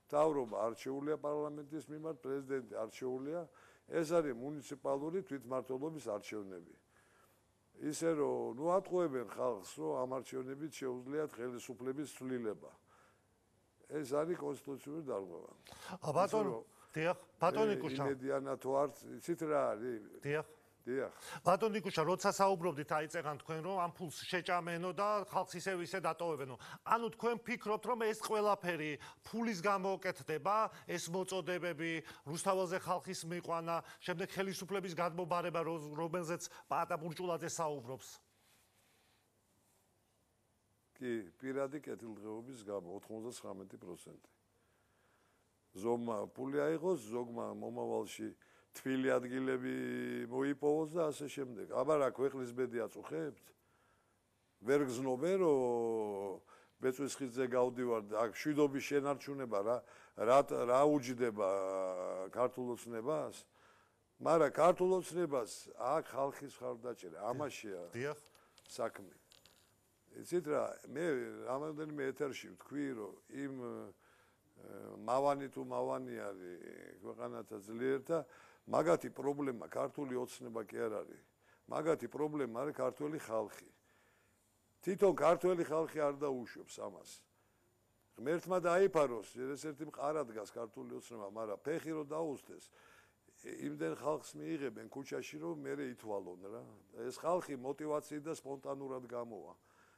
მთავრობა არჩეულია პარლამენტის მიმართ, პრეზიდენტი არჩეულია. ეს არის მუნიციპალური თვითმმართველობის არჩევნები. ისე რომ ნუ ატყუებენ ხალხს, რომ ამ არჩევნებით შეუძლიათ ხელისუფლების ცვლილება. ეს არის კონსტიტუციური დარღვევა. ბატონო, დიახ, ბატონი კუშა. იმედიანად ვართ, იცით რა არის? დიახ. დიახ. ბატონი კუშა, როცა საუბრობდით, აიწეგან თქვენ, რომ ამ ფულს შეჭამენო და ხალხს ისე დატოვებენო. ანუ თქვენ ფიქრობთ, რომ ეს ყველაფერი ფულის გამო უკეთდება, ეს მოწოდებები, რუსთაველზე ხალხის მიყვანა, შემდეგ ხელისუფლების გადმობარება, რომელზეც პაატა ბურჭულაძე საუბრობს. კი, პირადი კეთილდღეობის გამო 99%. ზოგმა ფული აიღოს, ზოგმა მომავალში თბილი ადგილები მოიპოვოს და ასე შემდეგ. აბა რა ქვეყნის ბედი აწუხებთ? ვერ გზნობენ, რომ ბეწვის ხიდზე გავდივარ და აქ მშვიდობის შენარჩუნება რა უჯდება ქართულ ოცნებას? მაგრამ ქართულ ოცნებას აქ ხალხის მხარდაჭერა, ამაშია საქმე. იცით რა, მე რამოდენიმე ეთერში ვთქვი, რომ იმ მავანი თუ მავანი არის ქვეყანათა ძლიერთა მაგათი პრობლემა ქართული ოცნება კი არ არის. მაგათი პრობლემა არის ქართველი ხალხი. თვითონ ქართველი ხალხი არ დაუშვებს ამას. ღმერთმა დაიფაროს, ეს ერთი მყარად დგას ქართული ოცნება, მაგრამ ფეხი რო დაუსდეს, იმდენ ხალხს მიიღებენ ქუჩაში, რომ მერე ითვალონ რა. ეს ხალხი მოტივაციით და სპონტანურად გამოვა.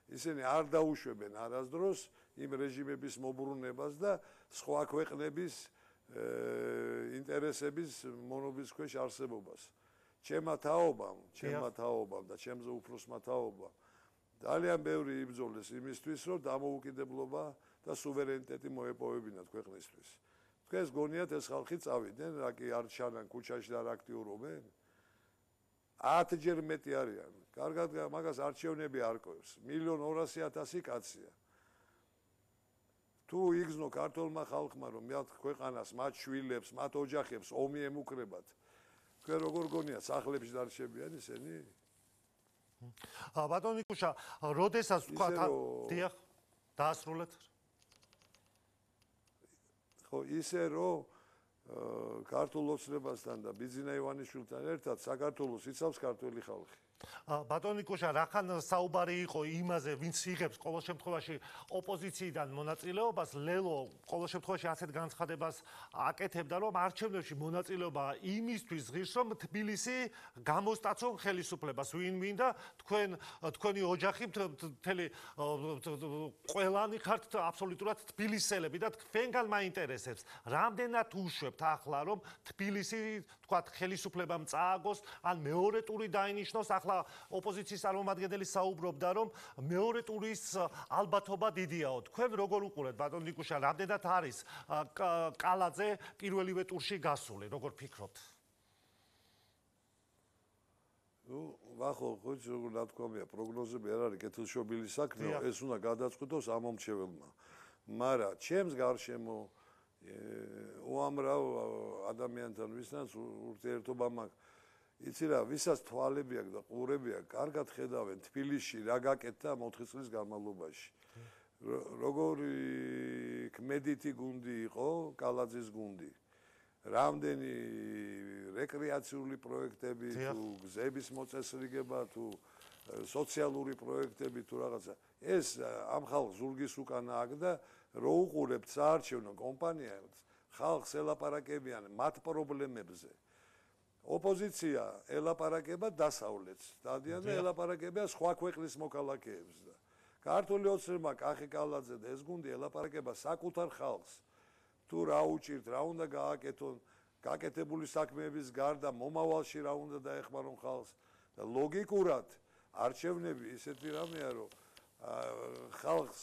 ისინი არ დაუშვებენ არასდროს იმ რეჟიმების მობრუნებას და სხვა ქვეყნების ინტერესების მონობის ქვეშ არსებობას. ჩემმა თაობამ და ჩემზე უფროსმა თაობამ ძალიან ბევრი იბრძოლეს იმისთვის, რომ დამოუკიდებლობა და სუვერენიტეტი მოეპოვებინათ ქვეყნისთვის. თქვენს გონიათ ეს ხალხი წავიდნენ, რა კი არ ჩანან ქუჩაში და არ აქტიურობენ? 10 ჯერ მეტი არიან. კარგად მაგას არჩევნები არ ყვევს. 1,200,000 კაცია. თუ იგზნო ქართულმა ხალხმა რომ მათ ქვეყანას, მათ შვილებს, მათ ოჯახებს ომი ემუქრებათ. თქვენ როგორ გონია სახლებში დარჩებიან ისინი? ბატონო ნიკუშა, როდესაც თქვა დიახ, დაასრულეთ. ხო, ისე რომ ქართულ ოცნებასთან და ბიძინა ივანიშვილთან ერთად საქართველოს იცავს ქართველი ხალხი. ბატონო ნიკუშა, რახან საუბარი იყო იმაზე, ვინც იღებს ყოველ შემთხვევაში ოპოზიციიდან მონაწილეობას, ლელო ყოველ შემთხვევაში ასეთ განცხადებას აკეთებდა, რომ არჩევნებში მონაწილეობა იმისთვის ღირს, რომ თბილისი გამოსტაცონ ხელისუფლებას, ვინ და თქვენი ოჯახი მთელი ყველანი ხართ აბსოლუტურად თბილისელები და თქვენგან მაინტერესებს, რამდენად უშვებთ ახლა, რომ თბილისი თქვათ ხელისუფლებამ წააგოს, ან მეორე ტური დაინიშნოს, ახლა ოპოზიციის წარმომადგენელი საუბრობდა, რომ მეორე ტურის ალბათობა დიდიაო. თქვენ როგორ უყურებთ, ბატონო ნიკუშა, რამდენად არის კალაძე პირველივე ტურში გასული, როგორ ფიქრობთ? ნუ, ვახო, ხოჭ როგორ ნათქვამია, პროგნოზები არ არის კეთილშობილი საქმე, ეს უნდა გადაწყვიტოს ამომრჩეველმა. მაგრამ ჩემს გარშემო უამრავ ადამიანთან ვისთან ურთიერთობა მაქვს. იცი რა, ვისაც თვალები აქვს და ყურები აქვს, კარგად ხედავენ თბილისში რა გაკეთდა 4 წლის განმავლობაში. როგორი ქმედითი გუნდი იყო კალაძის გუნდი. რამდენი რეკრეაციული პროექტები თუ გზების მოწესრიგება თუ სოციალური პროექტები თუ რაღაცა. ეს ამ ხალხს ზურგის უკანა აქვს და რო უყურებთ საარჩევნო კომპანიებს, ხალხს ელაპარაკებიან მათ პრობლემებზე. ოპოზიცია ელაპარაკება დასავლეთს, დადიან და ელაპარაკებიან სხვა ქვეყნის მოქალაქეებს და ქართული ოცნება კახი კალაძე და ეს გუნდი ელაპარაკება საკუთარ ხალხს. თუ რა უჭირთ, რა უნდა გააკეთონ, გაკეთებული საქმეების გარდა მომავალში რა უნდა დაეხმარონ ხალხს და ლოგიკურად არჩევნები ისეთი რამეა, რომ ხალხს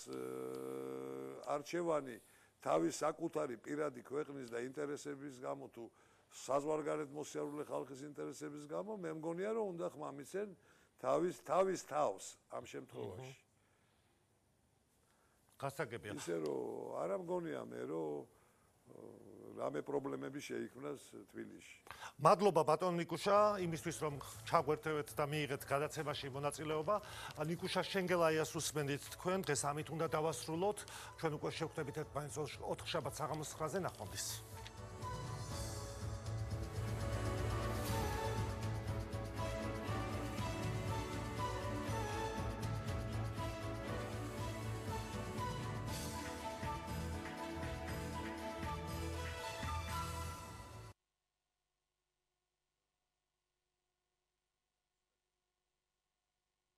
არჩევანი თავის საკუთარი პირადი ქვეყნის და ინტერესების გამო თუ საზღვარგარეთ მოსიარულე ხალხის ინტერესების გამო მე მგონია რომ უნდა ხმამიცენ თავის თავს ამ შემთხვევაში. გასაგებია. ისე რომ არა მგონია მე რომ რამე პრობლემები შეიქმნას თბილისში. მადლობა ბატონ ნიკუშა იმისთვის რომ ჩაგვერთევეთ და მიიღეთ გადაცემაში მონაწილეობა. ნიკუშა შენგელაიას უსმენთ თქვენ დღეს ამით უნდა დავასრულოთ. ჩვენ უკვე შევხვდებით ერთმანეთს 4 შაბათ საღამოს 9-ზე ნახვამდის.